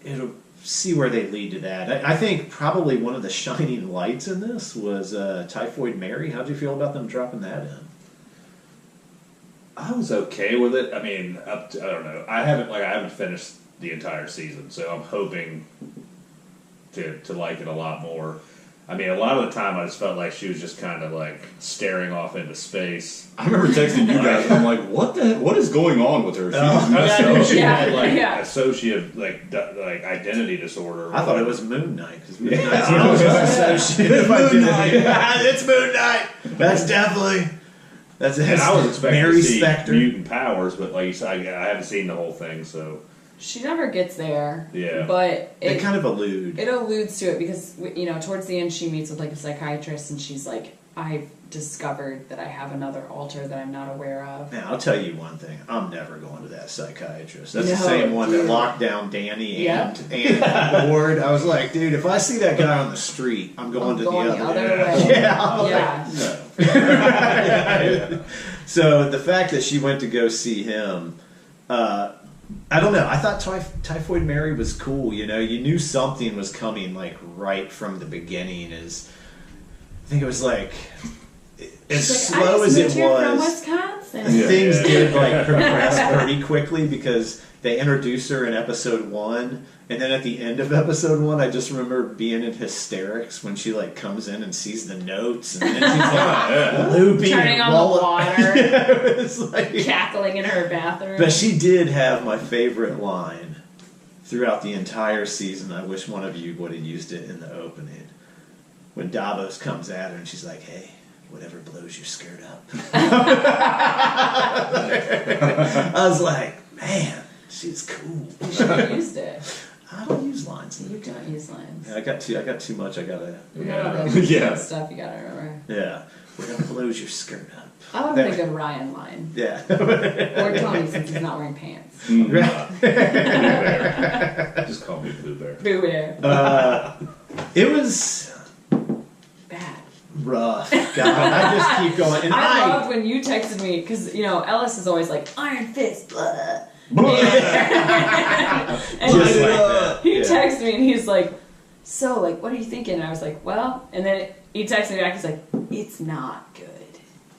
it'll see where they lead to that. I think probably one of the shining lights in this was Typhoid Mary. How'd you feel about them dropping that in? I was okay with it. I mean, I don't know. I haven't finished the entire season, so I'm hoping to like it a lot more. I mean, a lot of the time I just felt like she was just kind of like staring off into space. I remember texting you guys. And I'm like, what is going on with her? She just messed I knew up. she Yeah, had like yeah. associative like identity disorder. I thought it was Moon Knight, because Moon Knight's Yeah. also associated with Moon identity. Knight. It's Moon Knight. That's definitely. That's And I was expecting Mary to see Spectre. mutant powers, but like you said, I haven't seen the whole thing, so She never gets there. Yeah. But They it kind of allude. it alludes to it because, you know, towards the end she meets with like a psychiatrist and she's like, I've discovered that I have another alter that I'm not aware of. Now, I'll tell you one thing. I'm never going to that psychiatrist. That's the No, same one that dude. locked down Danny Yep. and Ward. I was like, dude, if I see that guy on the street, I'm going to the other way. Yeah. I'm like, Yeah. So the fact that she went to go see him, I don't know. I thought Typhoid Mary was cool. You know, you knew something was coming like right from the beginning. I think it was like as She's like, slow I as just moved it here from was. Wisconsin. Things did like progress pretty quickly because they introduced her in episode 1, and then at the end of episode 1, I just remember being in hysterics when she like comes in and sees the notes, and then she's like looping, Turning and on the rolling. water. Yeah, it was like, Cackling in her bathroom. but she did have my favorite line throughout the entire season. I wish one of you would have used it in the opening when Davos comes at her and she's like, "Hey, whatever blows your skirt up." I was like, man, she's cool. You should have used it. I don't use lines. You don't use lines. I got too much. I gotta. You know all the Yeah. stuff you gotta remember. Yeah, whatever blows your skirt up. I would have been a good Ryan line. Yeah. Or Tony, since he's not wearing pants. Boo Bear. Just call me Boo Bear. Boo Bear. It was Bad. rough. God, I just keep going. And I loved when you texted me, because, you know, Ellis is always like, Iron Fist, blah. And Just he, like that. he Yeah. texted me and he's like, so, like, what are you thinking? And I was like, well, and then he texted me back, he's like, it's not good.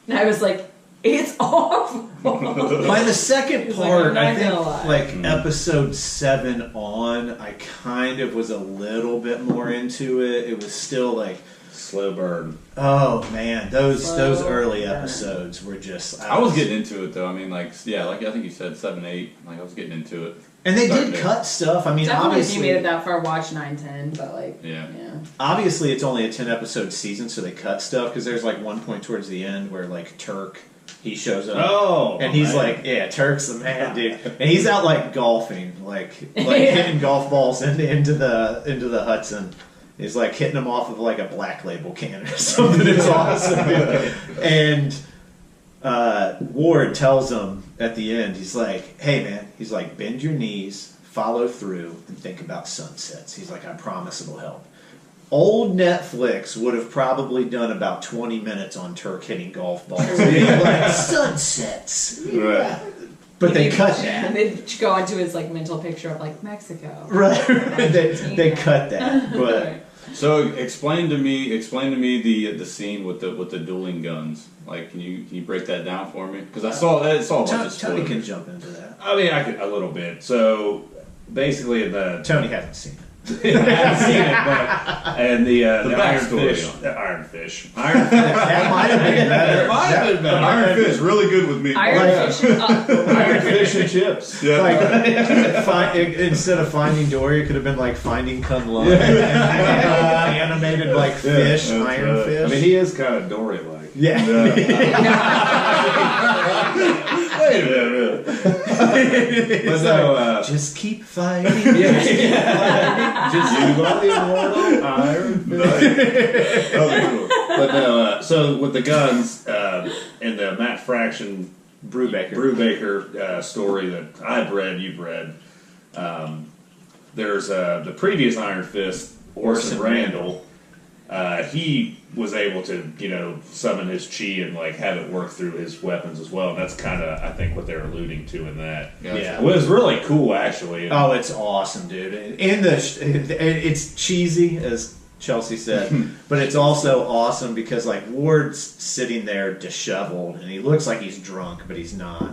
And I was like, it's awful. By the second He's like, part, "I'm not I think, gonna lie." like episode 7 on, I kind of was a little bit more into it. It was still like, Slow burn. oh man, those Slow early burn. episodes were just. I was getting into it though. I mean, like, yeah, like I think you said 7, 8. Like I was getting into it. and they Starting did to- cut stuff. I mean, Definitely if you made it obviously, that far, watch 9, 10, but like, Yeah. obviously, it's only a 10-episode season, so they cut stuff because there's like one point towards the end where like Turk, he shows up. Oh, And he's man. like, yeah, Turk's the man, dude. And he's out like golfing, like hitting golf balls into the Hudson. He's like hitting them off of like a Black Label can or something. It's awesome, dude. And Ward tells him at the end, he's like, hey man, he's like, bend your knees, follow through, and think about sunsets. He's like, I promise it'll help. Old Netflix would have probably done about 20 minutes on Turk hitting golf balls. Like, sunsets. Right. But they cut And that. they go into his like mental picture of like Mexico. Right. they cut that. But So explain to me the scene with the dueling guns. Like, can you break that down for me? Because I saw a bunch of Tony spoilers. can jump into that. I mean, I could a little bit. So basically, Tony hasn't seen it. haven't seen it, but and the backstory. Iron Fish. That might have been better. Iron Fish, really good with me. Iron Fish. Iron fish and chips. Yeah. Like, instead of Finding Dory, it could have been like Finding Kunlun. Animated like fish, That's Iron right. Fish. I mean, he is kind of Dory-like. yeah. Wait a minute. But no, Just keep fighting. just you are the immortal Iron Fish. But no, so with the guns in the Matt Fraction Brubaker story that I've read, you've read, there's the previous Iron Fist, Orson Randall. He was able to, summon his chi and like have it work through his weapons as well. And that's kind of, I think, what they're alluding to in that. Yeah. It was really cool, actually. Oh, it's awesome, dude. And it's cheesy, as Chelsea said, but it's also awesome because like Ward's sitting there disheveled and he looks like he's drunk, but he's not.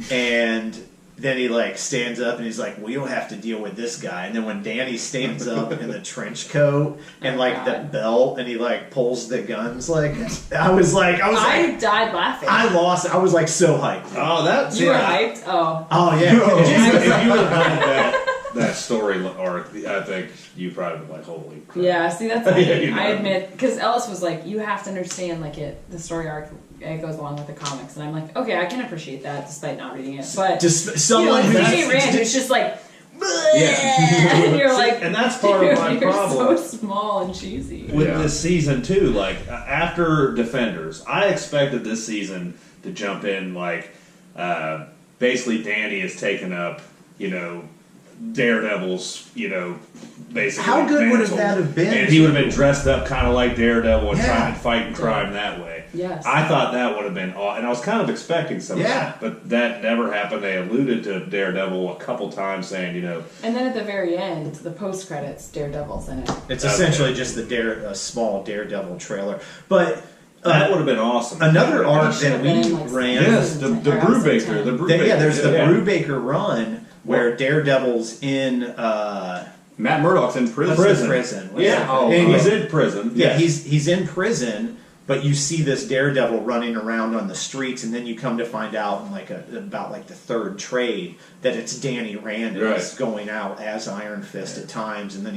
And then he like stands up and he's like, "We don't have to deal with this guy." And then when Danny stands up in the trench coat and like the belt and he like pulls the guns, like I was like, I died laughing. I lost. I was like so hyped. Oh, that's You were hyped? Oh. Oh yeah. If you would have read that story arc, I think you probably would like, holy crap. Yeah, see, that's Yeah, I admit, because Ellis was like, you have to understand, like, the story arc, it goes along with the comics. And I'm like, okay, I can appreciate that despite not reading it. But, Just someone who's who's Rand, who's just like, Yeah. and you're like, And that's part of my you're problem. so small and cheesy. With this season too, like after Defenders, I expected this season to jump in like basically Danny has taken up, Daredevil's, basically. How good would mantle. that have been? And he would have been dressed up kind of like Daredevil and Yeah. trying to fight crime that way. Yes. I thought that would have been aw- and I was kind of expecting some of Yeah. that, but that never happened. They alluded to Daredevil a couple times saying, And then at the very end, the post credits, Daredevil's in it. It's essentially just a small Daredevil trailer. But that would have been awesome. another arc should that have been we in, like, ran. Yes, the Brubaker. There's the Yeah. Brubaker run where Daredevil's in Matt Murdock's in prison. prison. Yeah, and he's in prison. Yeah, Yes. he's in prison, but you see this Daredevil running around on the streets, and then you come to find out in about the third trade that it's Danny Rand and he's going out as Iron Fist at times, and then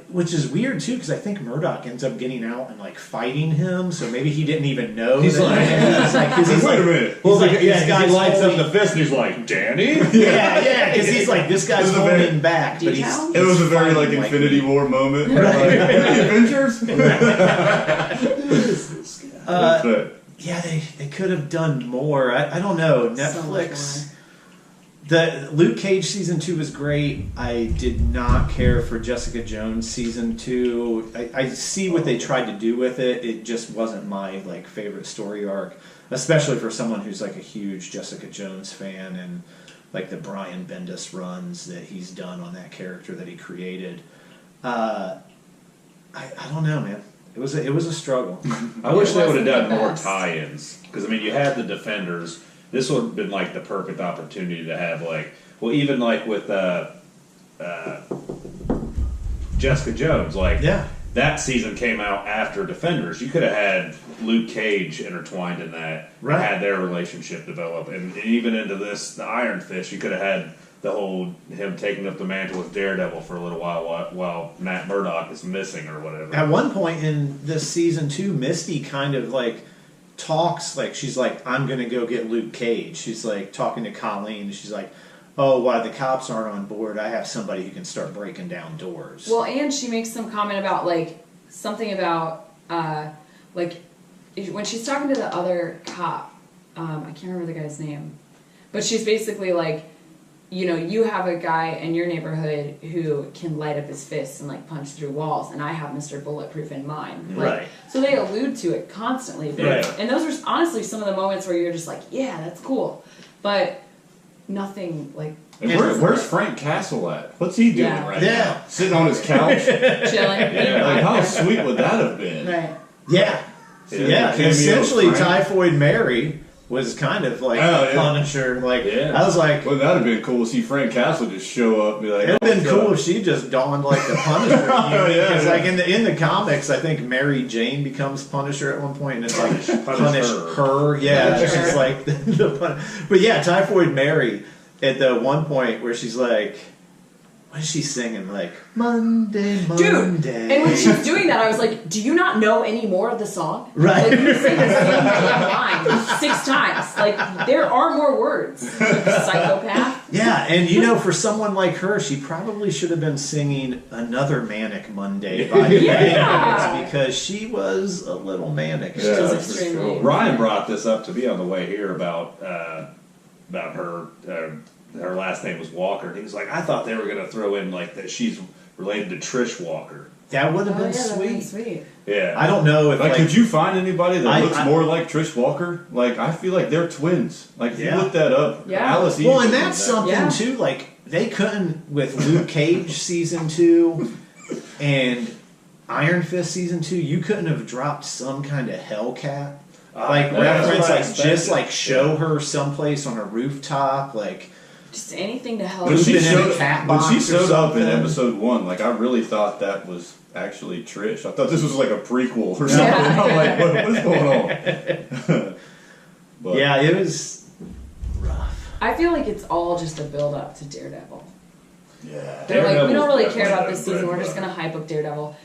which is weird too because I think Murdock ends up getting out and fighting him, so maybe he didn't even know. He's like, Wait a minute. Well, He's like, he this guy's lights up holding- the fist and he's like, Danny? yeah, because he's like, this guy's It was a holding very- back, but he's Detail? It was a very fighting Infinity me. War moment. Like, the Avengers. But Yeah, they could have done more. I don't know. So much Netflix. The Luke Cage season 2 was great. I did not care for Jessica Jones season 2. I see what they tried to do with it. It just wasn't my favorite story arc, especially for someone who's a huge Jessica Jones fan and the Brian Bendis runs that he's done on that character that he created. I don't know, man. It was a struggle. I wish they would wasn't have done the more best. tie-ins. Because, you had the Defenders. This would have been, the perfect opportunity to have, even with Jessica Jones, Yeah. that season came out after Defenders. You could have had Luke Cage intertwined in that, Right. had their relationship develop. And even into this, the Iron Fist, you could have had the whole, him taking up the mantle with Daredevil for a little while Matt Murdock is missing or whatever. At one point in this season 2, Misty kind of talks she's I'm gonna go get Luke Cage. She's talking to Colleen. She's like, oh, why the cops aren't on board? I have somebody who can start breaking down doors. Well, and she makes some comment about something about when she's talking to the other cop. I can't remember the guy's name, but she's basically you have a guy in your neighborhood who can light up his fists and punch through walls, and I have Mr. Bulletproof in mine. Right. So they allude to it constantly. But, Right. and those are honestly some of the moments where you're just yeah, that's cool, but nothing and where's Frank Castle at? What's he doing Yeah. right Yeah. now? Sitting on his couch. chilling. Yeah, how sweet would that have been? Right. yeah. Yeah, cameo Essentially, of Frank. Typhoid Mary was kind of like Oh, the yeah. Punisher. Like Yeah. I was like, Well, that'd have been cool to see Frank Castle just show up and be like, it'd "Oh, been what's cool up?" if she just donned like the Punisher. Yeah, Because yeah. like in the comics, I think Mary Jane becomes Punisher at one point, and it's like Punish her. Yeah, Punish she's her. like but yeah, Typhoid Mary at the one point where she's like, what is she singing? Like Monday. Dude, and when she's doing that, I was like, do you not know any more of the song? Right. Like, you sing the same damn line 6 times. Like, there are more words. Psychopath. Yeah, and for someone like her, she probably should have been singing Another Manic Monday by the Yeah. Bangles, because she was a little manic. Yeah, was for extremely- sure. Ryan brought this up to me on the way here about her. Her last name was Walker. And he was like, I thought they were going to throw in like that she's related to Trish Walker. That would have been that'd sweet. been sweet. Yeah. I don't know if Like, could you find anybody that I- looks I- more like Trish Walker? Like, I feel like they're twins. Like, if Yeah. you look that up, Yeah. Alice Eve Well, and was in that's that. something Yeah. too. Like they couldn't with Luke Cage season 2 and Iron Fist season 2. You couldn't have dropped some kind of Hellcat like yeah, that's reference, what I like just expected. like show her someplace on a rooftop, like Just anything to help. When she Pooping in a showed, cat when she box or showed up in something. episode 1, like, I really thought that was actually Trish. I thought this was like a prequel or something. Yeah. I'm like, what is going on? But, yeah, it was rough. I feel like it's all just a build up to Daredevil. yeah. They're like, we don't really care Daredevil's about this season. bread We're and just butter. gonna hype up Daredevil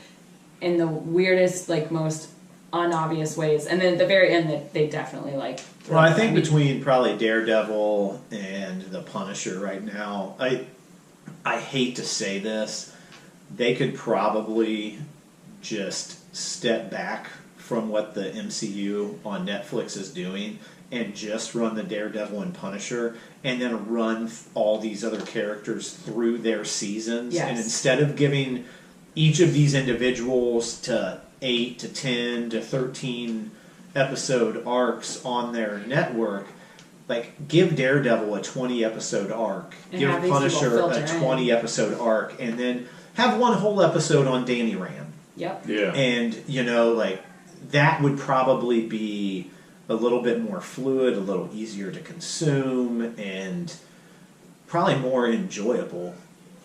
in the weirdest, like most unobvious ways. And then at the very end, that they definitely like. Well, I think between probably Daredevil and the Punisher right now, I hate to say this, they could probably just step back from what the MCU on Netflix is doing and just run the Daredevil and Punisher, and then run all these other characters through their seasons. Yes. And instead of giving each of these individuals to 8 to 10 to 13 episode arcs on their network, like give Daredevil a 20 episode arc, And give have these people Punisher filter a in. 20 episode arc, and then have one whole episode on Danny Rand. Yep. Yeah. And like that would probably be a little bit more fluid, a little easier to consume, and probably more enjoyable.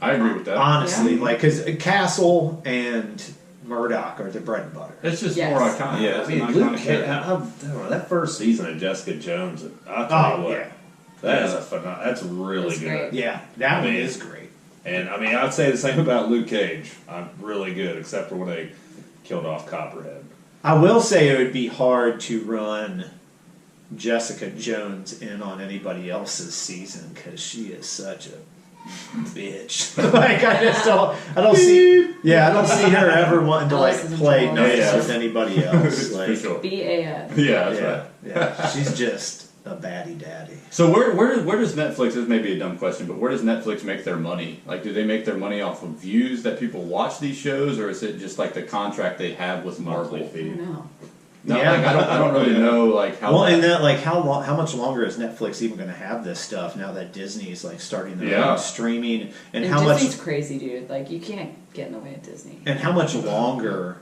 I agree with that. Honestly, Yeah. like because Castle and Murdoch are the bread and butter. It's just Yes. more iconic. Yeah, I It's mean, an Luke iconic Cage, character. I don't know, that first season of Jessica Jones, I'll tell you Oh what, yeah, that is a phenomenal, that's really That's good. great. yeah, that I one mean, is great. And I mean, I'd say the same about Luke Cage. I'm really good, except for when they killed off Copperhead. I will say it would be hard to run Jessica Jones in on anybody else's season because she is such a bitch. Like I don't see her ever wanting to like Alice is in play trouble. nice Yeah. with anybody else. For Like, sure. BAF. Yeah, that's yeah, right. yeah, she's just a baddie daddy. So where does Netflix? This may be a dumb question, but where does Netflix make their money? Like, do they make their money off of views that people watch these shows, or is it just like the contract they have with Marvel? Monthly I fee. don't know. No, Yeah. like, I don't really know like how. Well, and that like how much longer is Netflix even going to have this stuff now that Disney's like starting their Yeah. own streaming, and And how much Disney's crazy, dude. Like, you can't get in the way of Disney. and how much longer.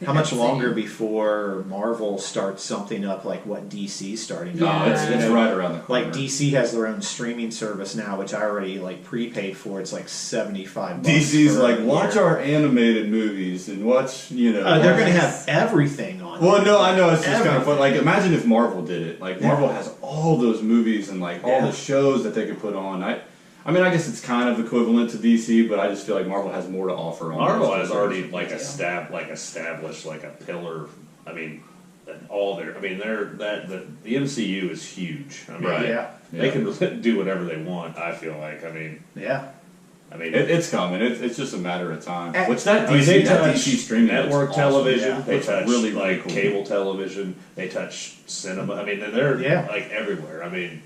How much Insane. longer before Marvel starts something up like what DC's starting to no, do? it's You know, right around the corner. like DC has their own streaming service now, which I already like prepaid for. It's like $75. DC's for a like, watch year. our animated movies and watch, They're watch- going to have everything on. Well, it. no, I know it's just kind of Everything. fun. Like, imagine if Marvel did it. Like, Marvel has all those movies and like all Yeah. the shows that they could put on. I mean, I guess it's kind of equivalent to DC, but I just feel like Marvel has more to offer. On Marvel those has shows. already established like a pillar. I mean, all their. I mean, the MCU is huge. I mean, Right. Yeah, they can do whatever they want. I feel like. yeah. It's coming. It's just a matter of time. Eh, Which that I mean, DC, they that touch DC streaming network looks awesome. television. Yeah. They Looks touch really like cool. cable television. They touch cinema. I mean, they're Yeah. like everywhere. I mean,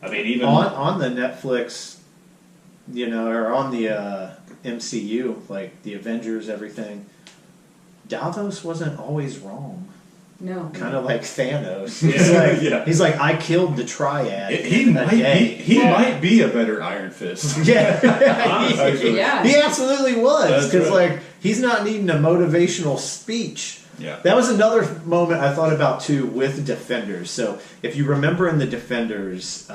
even On the Netflix, or on the MCU, like the Avengers, everything. Davos wasn't always wrong. No. Kind of like Thanos. Yeah. He's like, Yeah. he's like, I killed the Triad. He in a might be. day. He might be a better Iron Fist. Yeah, Honestly. Yeah. he absolutely was That's because right. like he's not needing a motivational speech Yeah. That was another moment I thought about too with Defenders. So if you remember in the Defenders,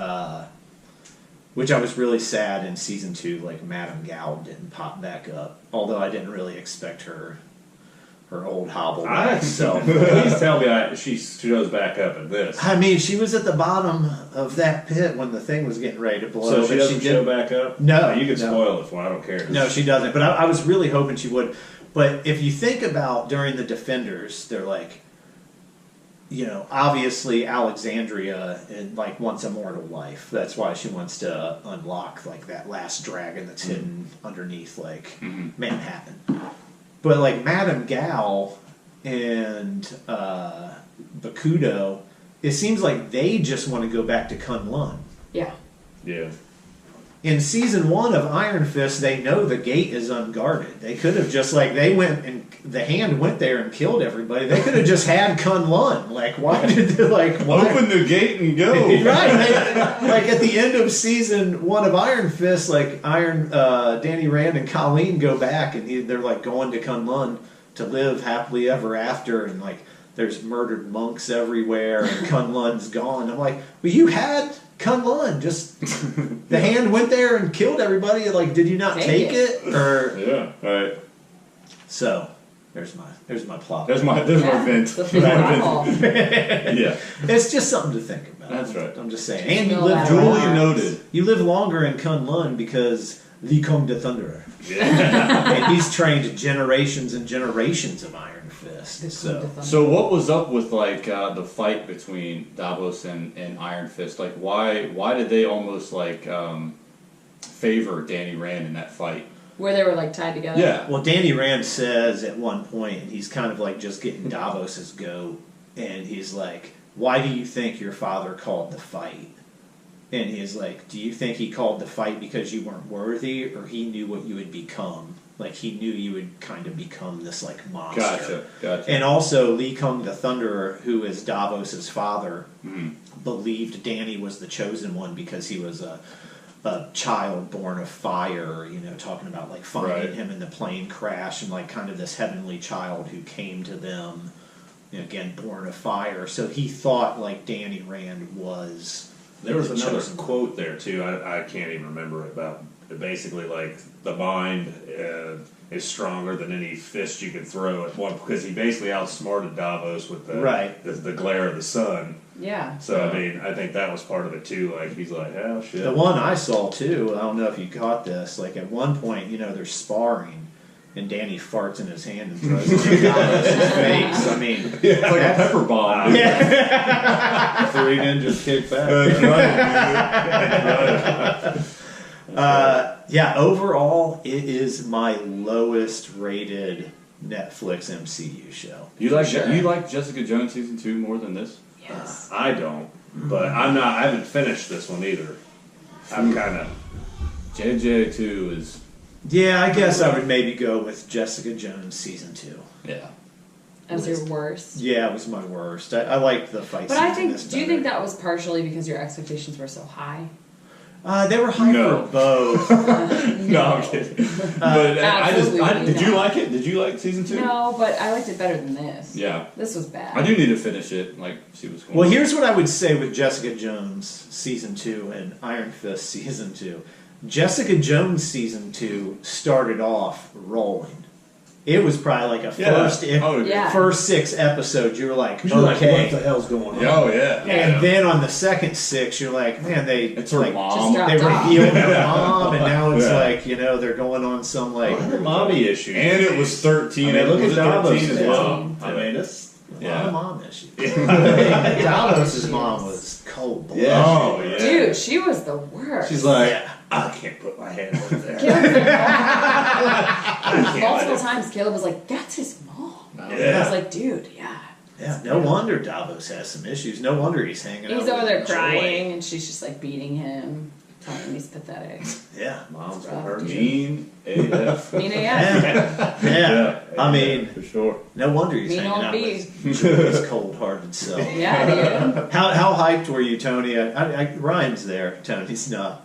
which I was really sad in season 2, like Madame Gao didn't pop back up. Although I didn't really expect her old hobble self. Please tell me she shows back up in this. I mean, she was at the bottom of that pit when the thing was getting ready to blow. So she but doesn't show didn't. back up? No, You can no. spoil it for me. I don't care. No, she doesn't. But I was really hoping she would. But if you think about during the Defenders, they're like, obviously Alexandria like wants a mortal life. That's why she wants to unlock like that last dragon that's hidden underneath like Manhattan. But like Madame Gao and Bakudo, it seems like they just want to go back to Kunlun. Yeah. Yeah. In season 1 of Iron Fist, they know the gate is unguarded. They could have just they went and the hand went there and killed everybody. They could have just had Kunlun. Like, why did they why? Open the gate and go. Right, like at the end of season 1 of Iron Fist, Danny Rand and Colleen go back and they're like going to Kunlun to live happily ever after, and like there's murdered monks everywhere, and Kunlun's gone. I'm like, well, you had Kunlun, just the hand went there and killed everybody. Like, did you not take it? Or Yeah. Right. so there's my plot. There's my vent. The plot. Yeah. It's just something to think about. That's right. I'm just saying. And you Know live that Duly Relax. noted. You live longer in Kunlun because Lee Kong the Thunderer. Yeah. And he's trained generations and generations of Iron Fist. So what was up with like the fight between Davos and Iron Fist? Like why did they almost like favor Danny Rand in that fight? Where they were like tied together. Yeah. Well, Danny Rand says at one point, and he's kind of like just getting Davos's goat, and he's like, "Why do you think your father called the fight?" And he's like, "Do you think he called the fight because you weren't worthy, or he knew what you would become? Like he knew you would kind of become this like monster." Gotcha. And also, Lee Kong the Thunderer, who is Davos's father, believed Danny was the chosen one because he was a child born of fire. Talking about like finding him in the plane crash and like kind of this heavenly child who came to them, again born of fire. So he thought like Danny Rand was. There was the another chosen one. quote there too. I can't even remember it, about basically like the mind is stronger than any fist you can throw at one, because he basically outsmarted Davos with the glare of the sun. Yeah. So I mean, I think that was part of it too. Like he's like, oh shit. The one I saw too, I don't know if you caught this, like at one point, they're sparring and Danny farts in his hand and throws it in Davos' face. I mean, It's like a pepper bomb. 3 ninjas kick back. overall, it is my lowest rated Netflix MCU show. You like Jessica Jones season 2 more than this? Yes. I don't, but I haven't finished this one either. I'm kind of. JJ2 is. Yeah, I guess I would maybe go with Jessica Jones season 2. Yeah. As your worst. Yeah, it was my worst. I liked the fight But scene I in think, this do you better. think that was partially because your expectations were so high? They were high No. for both. No, I'm kidding. But absolutely did you not. like it? Did you like season 2? No, but I liked it better than this. Yeah. This was bad. I do need to finish it. Like she was. Going Well, here's what I would say with Jessica Jones season 2 and Iron Fist season 2. Jessica Jones season 2 started off rolling. It was probably like a first 6 episodes. You were like, You're like, okay. what the hell's going on? Oh yeah. And then on the second 6, you're like, man, It's her like, mom. Just they dropped off. revealed her mom, and now it's Yeah. like, they're going on some like. Her mommy issues. And it was 13. I mean, look Was at it Davos 13 as as well? well. I mean, it's A lot Yeah. of mom issues. Davos' mom was cold blooded. Yeah. Oh yeah. Dude, she was the worst. she's like, Yeah. I can't put my hand over there. Multiple times Caleb was like, that's his mom. Yeah. I was like, dude, yeah. Yeah, no wonder Davos has some issues. No wonder he's hanging out He's with over there Joy. crying, and she's just like beating him, telling him he's pathetic. Yeah. Mom's Rough, gonna hurt dude. you. Mean AF. Mean AF. Yeah. I mean, for sure. no wonder he's Mean hanging old out bees. with Joy's cold-hearted self. Yeah, dude. How hyped were you, Tony? Ryan's there. Tony's not.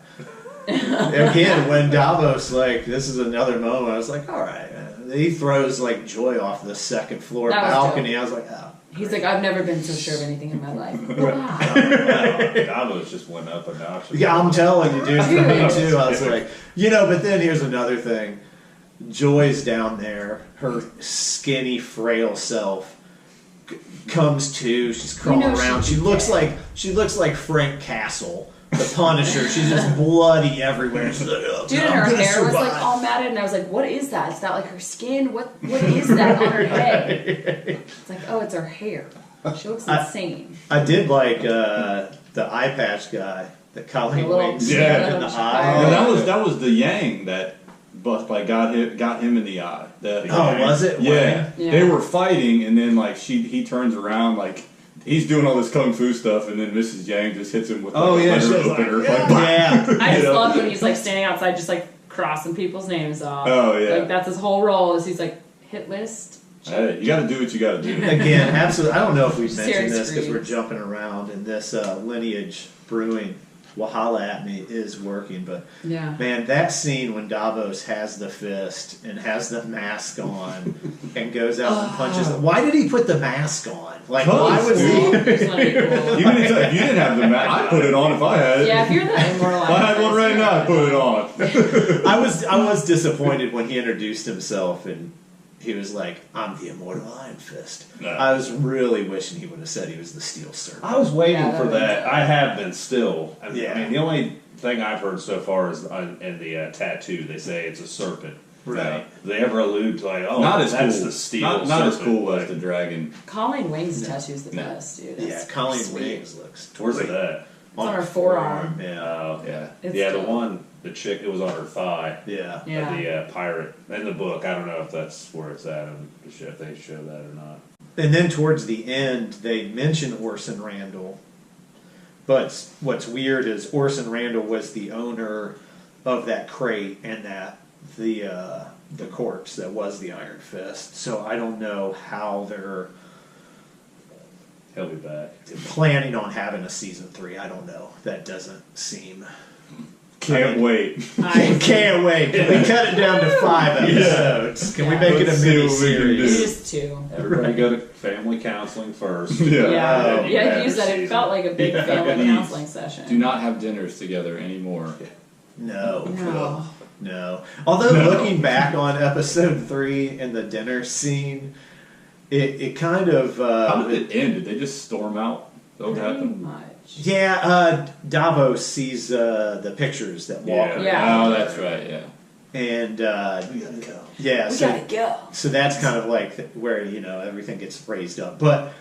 again, when Davos, like, this is another moment, I was like, all right, man. He throws, like, Joy off the second floor That was balcony. dope. I was like, oh. He's like, I've never been so sure of anything in my life. Wow. Wow, Davos just went up a notch. Yeah, I'm telling you, dude, for me Dude. too. I was like, but then here's another thing. Joy's down there, her skinny, frail self comes to. She's crawling around. She looks like Frank Castle, the Punisher. She's just bloody everywhere. She's like, oh, Dude, God, and her I'm gonna hair was like survive. all matted, and I was like, what is that? Is that like her skin? What is that on her head? It's like, oh, it's her hair. She looks insane. I did like the eye patch guy, the Colleen The little- Wings Yeah. in the Oh. eye. Yeah, that was the Yang that Buff like got him in the eye. Was it? Yeah. Yeah. They were fighting, and then like he turns around like he's doing all this kung fu stuff, and then Mrs. Yang just hits him with like, Oh, a yeah, letter she was like, opener. yeah. I just You know? love when he's like standing outside, just like crossing people's names off. Oh, yeah. Like that's his whole role. Is he's like hit list. Hey, you got to do what you got to do. Again, absolutely. I don't know if we've Just mentioned hearing this because we're screams. jumping around, and this Lineage Brewing Wahala at me is working. But Yeah. man, that scene when Davos has the fist and has the mask on and goes out and punches. Why did he put the mask on? Like, why was Cool. he? Just wanna be cool. Even if you didn't have the mask, I'd put it on if I had it. Yeah, if you're that immortal. If I had one right now, I'd put it on. I was disappointed when he introduced himself and he was like, "I'm the immortal Iron Fist." No. I was really wishing he would have said he was the Steel Serpent. I was waiting Yeah, that for would've that. been- I have been still. I Yeah. mean, the only thing I've heard so far is in the tattoo. They say it's a serpent. Right. Do they ever allude to like, oh, Not as that's cool. the steel Not serpent. as cool like, as the dragon. Colleen Wings No. tattoo's the No. best, dude. Yeah, That's Colleen sweet. Wings looks. Where's it great. at? on her forearm. Yeah, Oh, Yeah. It's yeah, the dope. one, the chick, it was on her thigh. yeah. Yeah. The pirate in the book. I don't know if that's where it's at, and if they show that or not. And then towards the end, they mention Orson Randall. But what's weird is Orson Randall was the owner of that crate and that the corpse that was the Iron Fist. So I don't know how they're He'll be back. planning on having a season 3. I don't know. That doesn't seem. Can't wait. Can't wait. Can we cut it down to 5 episodes? Can we Yeah. make it a Let's see mini what we can do. series? Just 2. Everybody go to family counseling first. Yeah. Yeah, Oh, yeah. You said it season. felt like a big family Please counseling session. Do not have dinners together anymore. No. No. No. Although looking back on episode 3 and the dinner scene, it kind of How did it end? Did they just storm out? Is that what Pretty happened? much. Davos sees the pictures that Walker Yeah. Oh, that's right. Yeah. and We gotta go. yeah, We so gotta go. so that's kind of like where everything gets raised up. But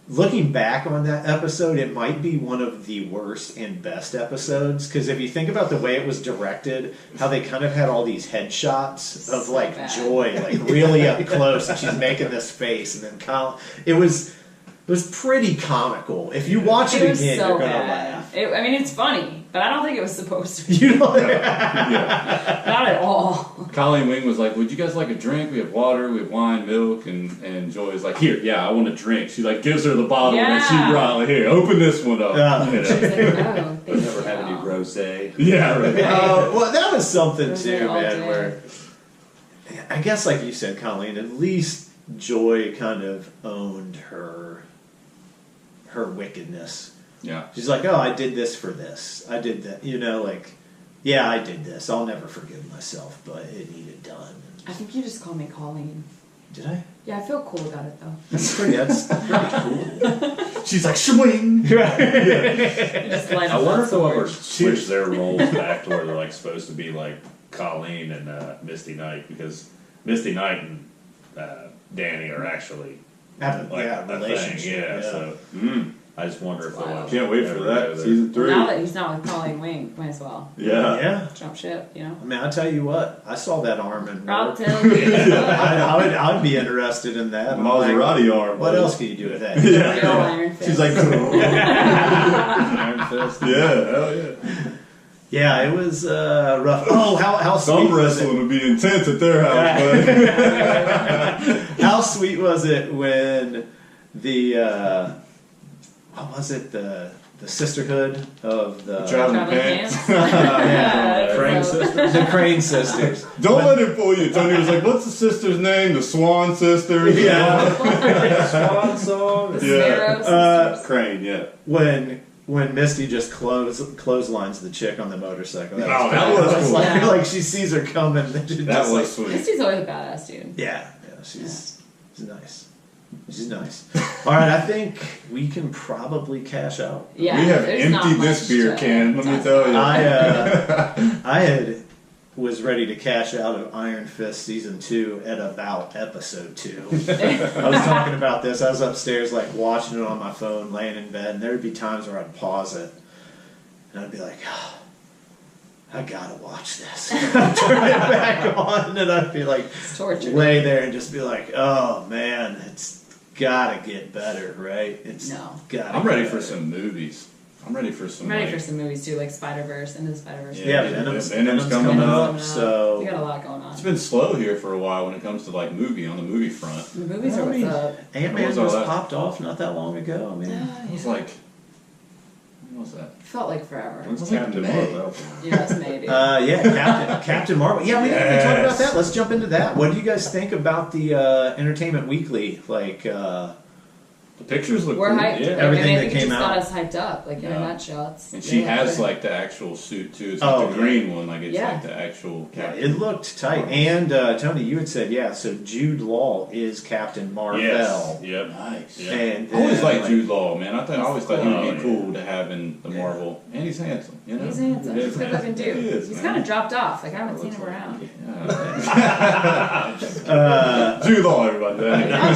looking back on that episode, it might be one of the worst and best episodes because if you think about the way it was directed, how they kind of had all these headshots of So like bad. Joy, like really up close, and she's making this face, and then it was pretty comical. If you watch it, It was again, so you're gonna bad. laugh. I mean, it's funny, but I don't think it was supposed to be. You know, Yeah. Not at all. Colleen Wing was like, "Would you guys like a drink? We have water, we have wine, milk," and Joy's like, "Here, yeah, I want a drink." She like gives her the bottle and she Yeah. brought like, "Here, open this one up." Yeah. You know? She's like, oh, thank Never you. had any rosé. Yeah, right. well, that was something Those too, are all man. day. Where I guess, like you said, Colleen, at least Joy kind of owned her wickedness. Yeah. She's like, "Oh, I did this for this. I did that." Like, yeah, I did this. I'll never forgive myself, but it needed done. I think you just call me Colleen. Did I? Yeah, I feel cool about it though. That's pretty cool. She's like, "Swing." You just light I up wonder that if they'll ever sword. switch their roles back to where they're like supposed to be like Colleen and Misty Knight, because Misty Knight and Danny are actually Have like a a relationship. thing. Yeah, so I just wonder if they'll Wow. Can't wait for ever that go there. season 3. Now that he's not with Colleen Wing, might as well Yeah. Yeah. jump ship. You know. I mean, I'll tell you what. I saw that arm and I'll tell you. I'd be interested in that. I'm like, Maserati arm. what buddy. else can you do with that? Real Iron Fist. She's like, Iron Fist. yeah, hell yeah. Yeah, it was rough. Oh, how Some sweet was wrestling it? would be intense at their house, bud. How sweet was it when the what was it, the the sisterhood of the Traveling Traveling pants. pants. Yeah, Crane sisters. The Crane sisters. Don't let him fool you. Tony was like, "What's the sister's name? The Swan Sisters." Yeah. Swan song. The Yeah. Sparrow sisters. Crane. Yeah. When Misty just clotheslines the chick on the motorcycle. Oh, that was It's cool. like she sees her coming. That was sweet. Misty's always a badass dude. Yeah, she's nice. She's nice. All right, I think we can probably cash out. Yeah, We have there's not emptied this much beer to can, let me talk tell you. I was ready to cash out of Iron Fist season 2 at about episode 2. I was talking about this. I was upstairs, like watching it on my phone, laying in bed, and there would be times where I'd pause it, and I'd be like, oh, I gotta watch this. Turn it back on, and I'd be like, It's torture. lay there and just be like, oh man, it's gotta get better, right? It's No. gotta. I'm get ready for better. some movies. I'm ready for some. I'm ready like, for some movies too, like Spider-Verse, Into the Spider-Verse. Yeah, Yeah, Venom's Venom's coming up, so We got a lot going on. It's been slow here for a while when it comes to like on the movie front. The movies Well, are I what's mean, up. Ant-Man What was all just that? popped off not that long ago. I mean, It was like, when was that? Felt like forever. It was like Captain May. Marvel. Yes, maybe. yeah, Captain Marvel. Yeah, we didn't talk about Yes. that. Let's jump into that. What do you guys think about the Entertainment Weekly? Like, The pictures look We're cool. hyped. Yeah. Everything I that think came it just out. got us hyped up, like in a Yeah. nutshell. It's And she really has good. like the actual suit too. It's Oh, like the yeah. green one, like it's Yeah. like the actual yeah, Captain. it looked tight. And Tony, you had said, yeah, so Jude Law is Captain Marvel. Yes. Yep. Nice. Yeah. And I always then, liked Jude Law, man. I always thought he would Oh, be yeah. cool to have in the Yeah. Marvel, and he's handsome. You know, He's handsome. He He's is a good looking handsome. dude. He is, He's man. kind of dropped off. Like I haven't seen Looks him like- around. Yeah. Jude Law, everybody. My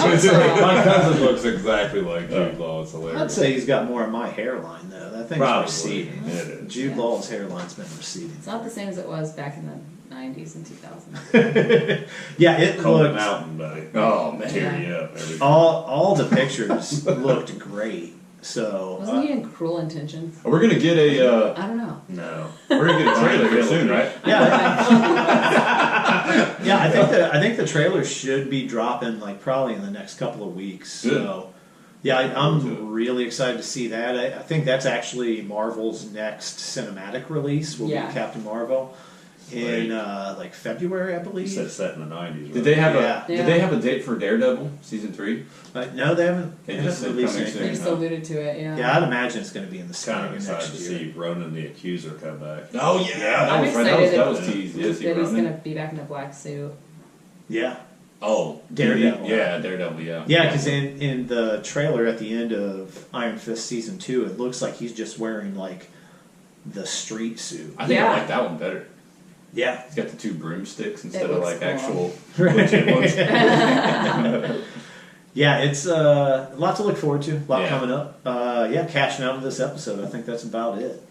cousin looks exactly like Jude Law. It's hilarious. I'd say he's got more of my hairline, though. That thing's Probably. receding. It is. Jude Law's hairline's been receding. It's not the same as it was back in the 90s and 2000s. Yeah, it Cold looked. Mountain, buddy. Oh man. Tear you up every time. All the pictures looked great. So Wasn't he in Cruel Intentions? We're gonna get a I don't know. No. we're gonna get a trailer here soon, right? yeah, I think the trailer should be dropping like probably in the next couple of weeks. Good. So yeah, forward to it. I'm really excited to see that. I think that's actually Marvel's next cinematic release. Will Yeah. be Captain Marvel in like February, I You believe. said set in the 90s. Did they have Yeah. Did they have a date for Daredevil season 3? No, they haven't. They They just haven't said released coming anything. They soon. just alluded to it, yeah. Yeah, I'd imagine it's going to be in the spring Kind of of excited next to year. see Ronan the Accuser come back. Oh yeah, that I'm was right. excited That was teased. Yes, that he's running. going to be back in a black suit. Yeah, Oh, Daredevil. Yeah, Daredevil. Yeah. yeah, because in the trailer at the end of Iron Fist season 2, it looks like he's just wearing like the street suit. I think Yeah. I like that one better. Yeah. He's got the 2 broomsticks instead of looks like cool. actual Right. legit ones. Yeah, it's a lot to look forward to. A lot Yeah. coming up. Yeah, cashing out of this episode. I think that's about it.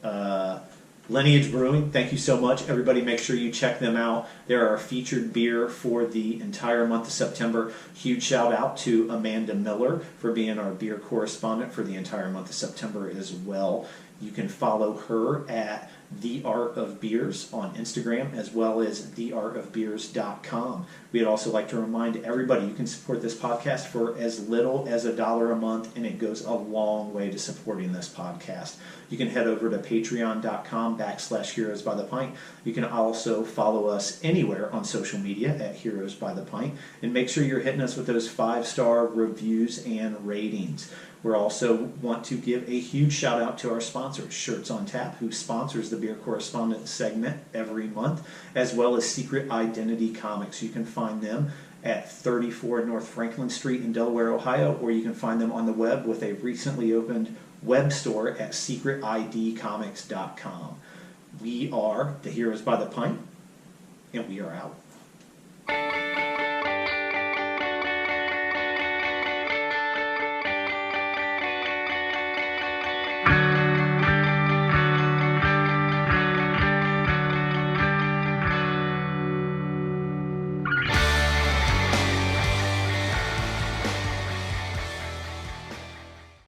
Lineage Brewing, thank you so much. Everybody make sure you check them out. They're our featured beer for the entire month of September. Huge shout out to Amanda Miller for being our beer correspondent for the entire month of September as well. You can follow her at The Art of Beers on Instagram as well as theartofbeers.com. We'd also like to remind everybody you can support this podcast for as little as $1 a month, and it goes a long way to supporting this podcast. You can head over to patreon.com/Heroes by the Pint. You can also follow us anywhere on social media at Heroes by the Pint, and make sure you're hitting us with those 5-star reviews and ratings. We also want to give a huge shout out to our sponsor, Shirts on Tap, who sponsors the Beer Correspondent segment every month, as well as Secret Identity Comics. You can find them at 34 North Franklin Street in Delaware, Ohio, or you can find them on the web with a recently opened web store at secretidcomics.com. We are the Heroes by the Pint, and we are out.